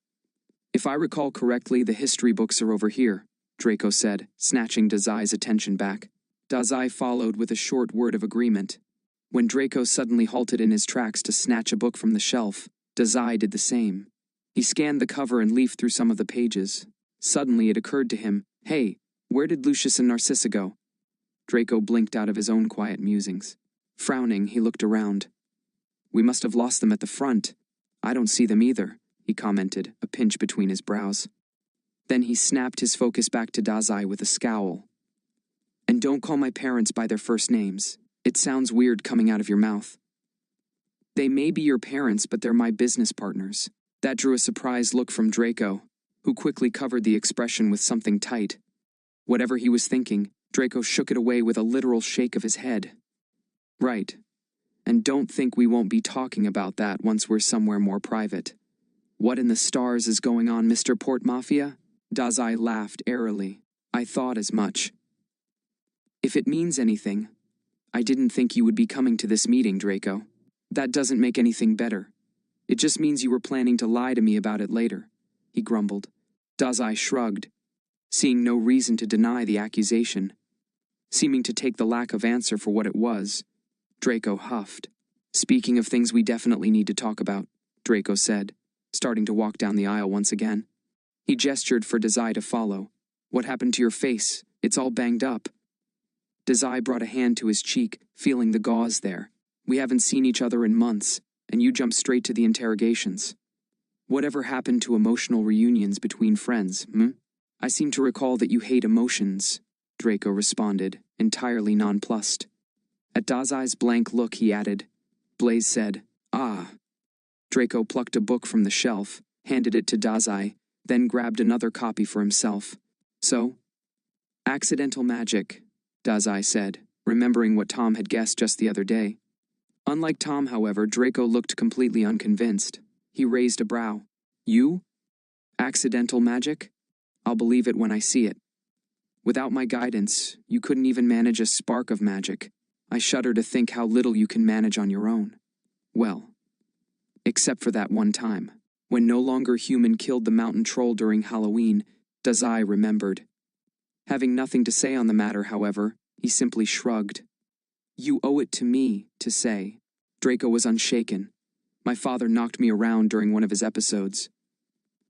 If I recall correctly, the history books are over here," Draco said, snatching Dazai's attention back. Dazai followed with a short word of agreement. When Draco suddenly halted in his tracks to snatch a book from the shelf, Dazai did the same. He scanned the cover and leafed through some of the pages. Suddenly it occurred to him, "Hey, where did Lucius and Narcissa go?" Draco blinked out of his own quiet musings. Frowning, he looked around. "We must have lost them at the front. I don't see them either," he commented, a pinch between his brows. Then he snapped his focus back to Dazai with a scowl. "And don't call my parents by their first names. It sounds weird coming out of your mouth. They may be your parents, but they're my business partners." That drew a surprised look from Draco, who quickly covered the expression with something tight. Whatever he was thinking, Draco shook it away with a literal shake of his head. "Right. And don't think we won't be talking about that once we're somewhere more private." "What in the stars is going on, Mr. Port Mafia?" Dazai laughed airily. "I thought as much." "If it means anything, I didn't think you would be coming to this meeting, Draco. That doesn't make anything better. It just means you were planning to lie to me about it later," he grumbled. Dazai shrugged, seeing no reason to deny the accusation. Seeming to take the lack of answer for what it was, Draco huffed. "Speaking of things we definitely need to talk about," Draco said, starting to walk down the aisle once again. He gestured for Dazai to follow. "What happened to your face? It's all banged up." Dazai brought a hand to his cheek, feeling the gauze there. "We haven't seen each other in months, and you jumped straight to the interrogations. Whatever happened to emotional reunions between friends, I seem to recall that you hate emotions," Draco responded, entirely nonplussed. At Dazai's blank look, he added, Blaze said, "Ah." Draco plucked a book from the shelf, handed it to Dazai, then grabbed another copy for himself. "So? Accidental magic," Dazai said, remembering what Tom had guessed just the other day. Unlike Tom, however, Draco looked completely unconvinced. He raised a brow. "You? Accidental magic? I'll believe it when I see it. Without my guidance, you couldn't even manage a spark of magic. I shudder to think how little you can manage on your own." "Well, except for that one time, when no longer human killed the mountain troll during Halloween," Dazai remembered. Having nothing to say on the matter, however, he simply shrugged. "You owe it to me to say." Draco was unshaken. "My father knocked me around during one of his episodes."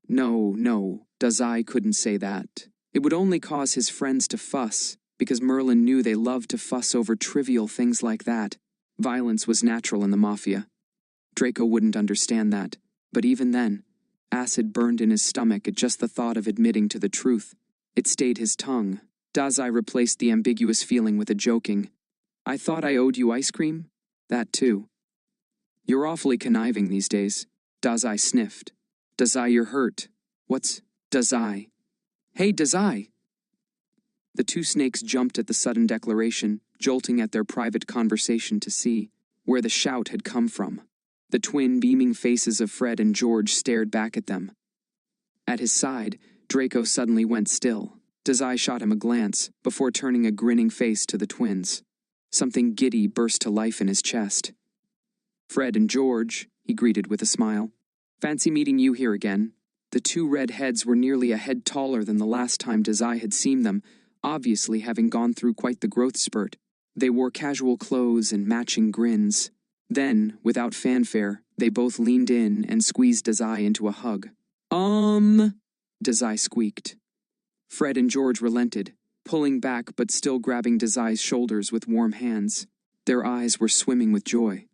No, Dazai couldn't say that. It would only cause his friends to fuss, because Merlin knew they loved to fuss over trivial things like that. Violence was natural in the Mafia. Draco wouldn't understand that, but even then, acid burned in his stomach at just the thought of admitting to the truth. It stayed his tongue. Dazai replaced the ambiguous feeling with a joking, "I thought I owed you ice cream?" "That too." "You're awfully conniving these days." Dazai sniffed. "Dazai, you're hurt." "What's Dazai?" "Hey, Dazai!" The two snakes jumped at the sudden declaration, jolting at their private conversation to see where the shout had come from. The twin beaming faces of Fred and George stared back at them. At his side, Draco suddenly went still. Dazai shot him a glance, before turning a grinning face to the twins. Something giddy burst to life in his chest. "Fred and George," he greeted with a smile. "Fancy meeting you here again." The two red heads were nearly a head taller than the last time Dazai had seen them, obviously having gone through quite the growth spurt. They wore casual clothes and matching grins. Then, without fanfare, they both leaned in and squeezed Dazai into a hug. Dazai squeaked. Fred and George relented, pulling back but still grabbing Dazai's shoulders with warm hands. Their eyes were swimming with joy.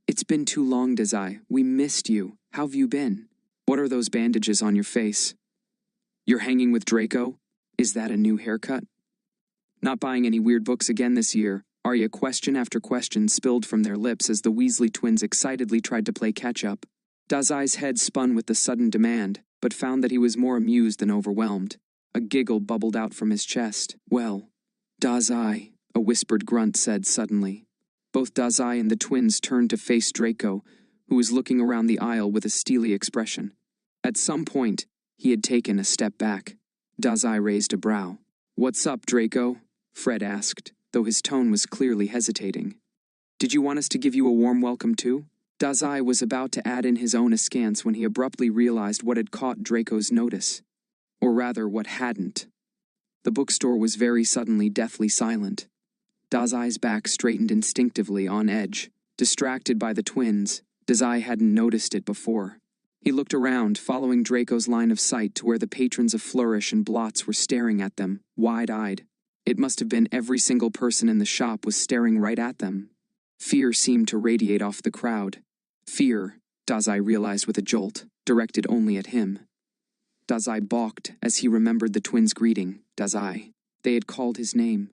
"It's been too long, Dazai. We missed you. How've you been? What are those bandages on your face? You're hanging with Draco? Is that a new haircut? Not buying any weird books again this year, are you?" Question after question spilled from their lips as the Weasley twins excitedly tried to play catch-up. Dazai's head spun with the sudden demand, but found that he was more amused than overwhelmed. A giggle bubbled out from his chest. "Well, Dazai," a whispered grunt said suddenly. Both Dazai and the twins turned to face Draco, who was looking around the aisle with a steely expression. At some point, he had taken a step back. Dazai raised a brow. "What's up, Draco?" Fred asked, though his tone was clearly hesitating. "Did you want us to give you a warm welcome too?" Dazai was about to add in his own askance when he abruptly realized what had caught Draco's notice. Or rather, what hadn't. The bookstore was very suddenly deathly silent. Dazai's back straightened instinctively on edge. Distracted by the twins, Dazai hadn't noticed it before. He looked around, following Draco's line of sight to where the patrons of Flourish and Blots were staring at them, wide-eyed. It must have been every single person in the shop was staring right at them. Fear seemed to radiate off the crowd. Fear, Dazai realized with a jolt, directed only at him. Dazai balked as he remembered the twins' greeting, Dazai. They had called his name.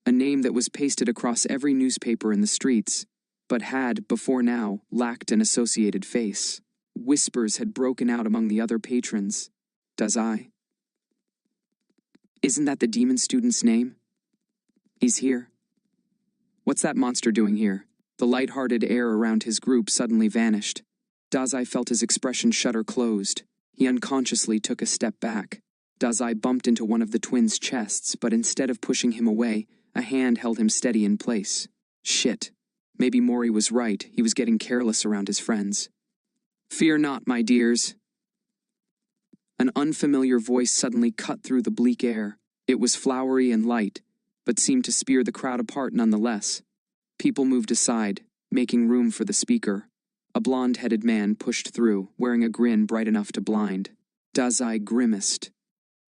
A name that was pasted across every newspaper in the streets, but had, before now, lacked an associated face. Whispers had broken out among the other patrons. Dazai. "Isn't that the demon student's name? He's here." "What's that monster doing here?" The light-hearted air around his group suddenly vanished. Dazai felt his expression shutter closed. He unconsciously took a step back. Dazai bumped into one of the twins' chests, but instead of pushing him away, a hand held him steady in place. Shit. Maybe Mori was right, he was getting careless around his friends. "Fear not, my dears." An unfamiliar voice suddenly cut through the bleak air. It was flowery and light, but seemed to spear the crowd apart nonetheless. People moved aside, making room for the speaker. A blonde-headed man pushed through, wearing a grin bright enough to blind. Dazai grimaced.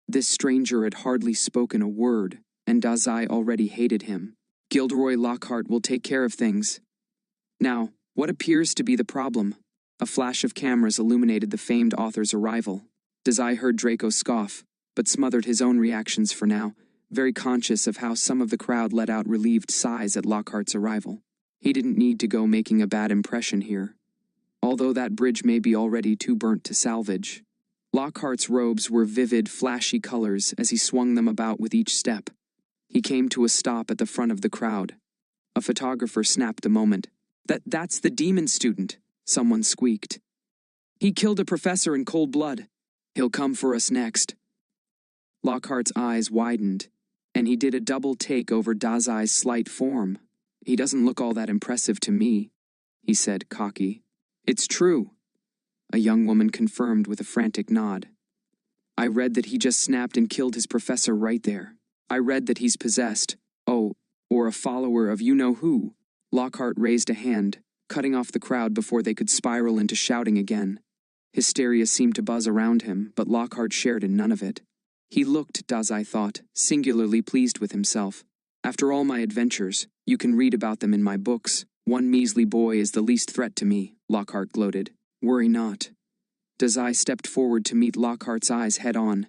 This stranger had hardly spoken a word, and Dazai already hated him. "Gilderoy Lockhart will take care of things. Now, what appears to be the problem?" A flash of cameras illuminated the famed author's arrival. Dazai heard Draco scoff, but smothered his own reactions for now, very conscious of how some of the crowd let out relieved sighs at Lockhart's arrival. He didn't need to go making a bad impression here. Although that bridge may be already too burnt to salvage. Lockhart's robes were vivid, flashy colors as he swung them about with each step. He came to a stop at the front of the crowd. A photographer snapped a moment. That's the demon student," someone squeaked. "He killed a professor in cold blood. He'll come for us next." Lockhart's eyes widened, and he did a double take over Dazai's slight form. "He doesn't look all that impressive to me," he said, cocky. "It's true," a young woman confirmed with a frantic nod. "I read that he just snapped and killed his professor right there. I read that he's possessed. Oh, or a follower of you-know-who." Lockhart raised a hand, cutting off the crowd before they could spiral into shouting again. Hysteria seemed to buzz around him, but Lockhart shared in none of it. He looked, Dazai thought, singularly pleased with himself. "After all my adventures, you can read about them in my books. One measly boy is the least threat to me," Lockhart gloated. "Worry not." Dazai stepped forward to meet Lockhart's eyes head-on.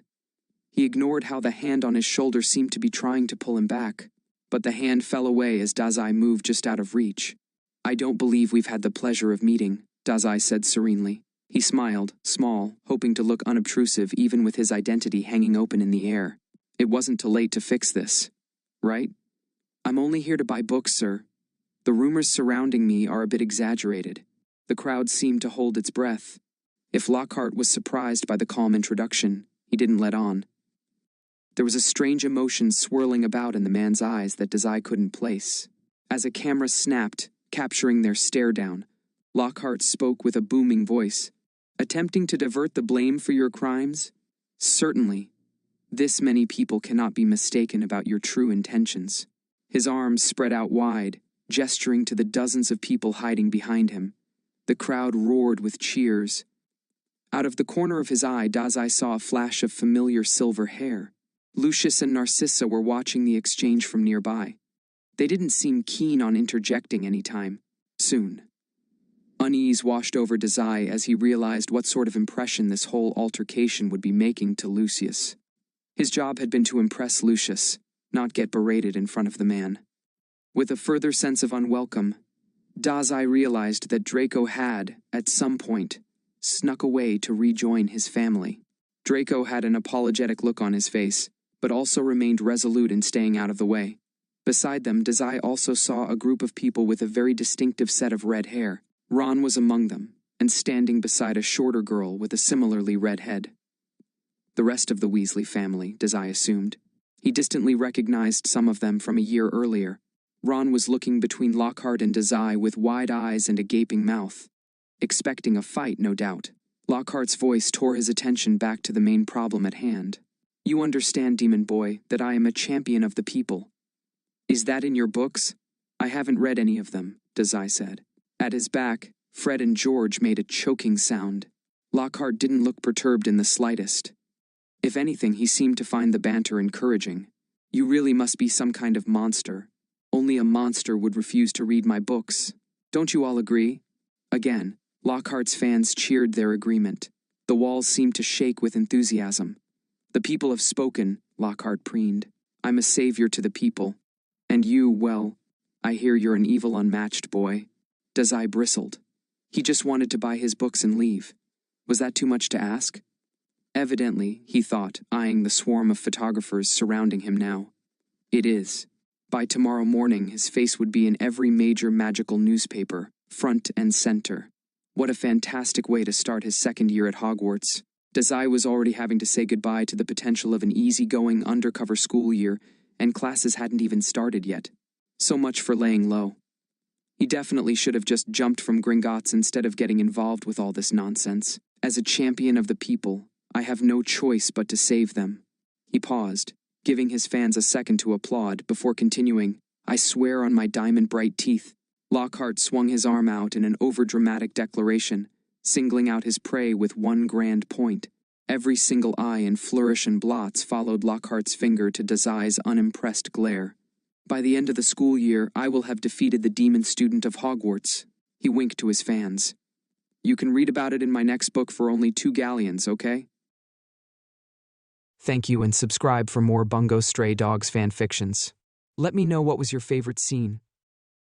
He ignored how the hand on his shoulder seemed to be trying to pull him back, but the hand fell away as Dazai moved just out of reach. "I don't believe we've had the pleasure of meeting," Dazai said serenely. He smiled, small, hoping to look unobtrusive even with his identity hanging open in the air. "It wasn't too late to fix this, right? I'm only here to buy books, sir. The rumors surrounding me are a bit exaggerated." The crowd seemed to hold its breath. If Lockhart was surprised by the calm introduction, He didn't let on. There was a strange emotion swirling about in the man's eyes that Dazai couldn't place. As a camera snapped, capturing their stare down, Lockhart spoke with a booming voice. Attempting to divert the blame for your crimes? Certainly. This many people cannot be mistaken about your true intentions. His arms spread out wide, gesturing to the dozens of people hiding behind him. The crowd roared with cheers. Out of the corner of his eye, Dazai saw a flash of familiar silver hair. Lucius and Narcissa were watching the exchange from nearby. They didn't seem keen on interjecting anytime soon. Unease washed over Dazai as he realized what sort of impression this whole altercation would be making to Lucius. His job had been to impress Lucius, not get berated in front of the man. With a further sense of unwelcome, Dazai realized that Draco had, at some point, snuck away to rejoin his family. Draco had an apologetic look on his face, but also remained resolute in staying out of the way. Beside them, Dazai also saw a group of people with a very distinctive set of red hair. Ron was among them, and standing beside a shorter girl with a similarly red head. The rest of the Weasley family, Dazai assumed. He distantly recognized some of them from a year earlier. Ron was looking between Lockhart and Dazai with wide eyes and a gaping mouth. Expecting a fight, no doubt. Lockhart's voice tore his attention back to the main problem at hand. You understand, Demon Boy, that I am a champion of the people. Is that in your books? I haven't read any of them, Dazai said. At his back, Fred and George made a choking sound. Lockhart didn't look perturbed in the slightest. If anything, he seemed to find the banter encouraging. You really must be some kind of monster. Only a monster would refuse to read my books. Don't you all agree? Again, Lockhart's fans cheered their agreement. The walls seemed to shake with enthusiasm. The people have spoken, Lockhart preened. I'm a savior to the people. And you, well, I hear you're an evil unmatched boy. Dazai bristled. He just wanted to buy his books and leave. Was that too much to ask? Evidently, he thought, eyeing the swarm of photographers surrounding him now. It is. By tomorrow morning, his face would be in every major magical newspaper, front and center. What a fantastic way to start his second year at Hogwarts. Dazai was already having to say goodbye to the potential of an easygoing undercover school year, and classes hadn't even started yet. So much for laying low. He definitely should have just jumped from Gringotts instead of getting involved with all this nonsense. As a champion of the people, I have no choice but to save them. He paused, giving his fans a second to applaud before continuing, I swear on my diamond-bright teeth. Lockhart swung his arm out in an overdramatic declaration, singling out his prey with one grand point. Every single eye in flourish and blots followed Lockhart's finger to Dazai's unimpressed glare. By the end of the school year, I will have defeated the demon student of Hogwarts. He winked to his fans. You can read about it in my next book for only 2 galleons, okay? Thank you and subscribe for more Bungo Stray Dogs fan fictions. Let me know what was your favorite scene.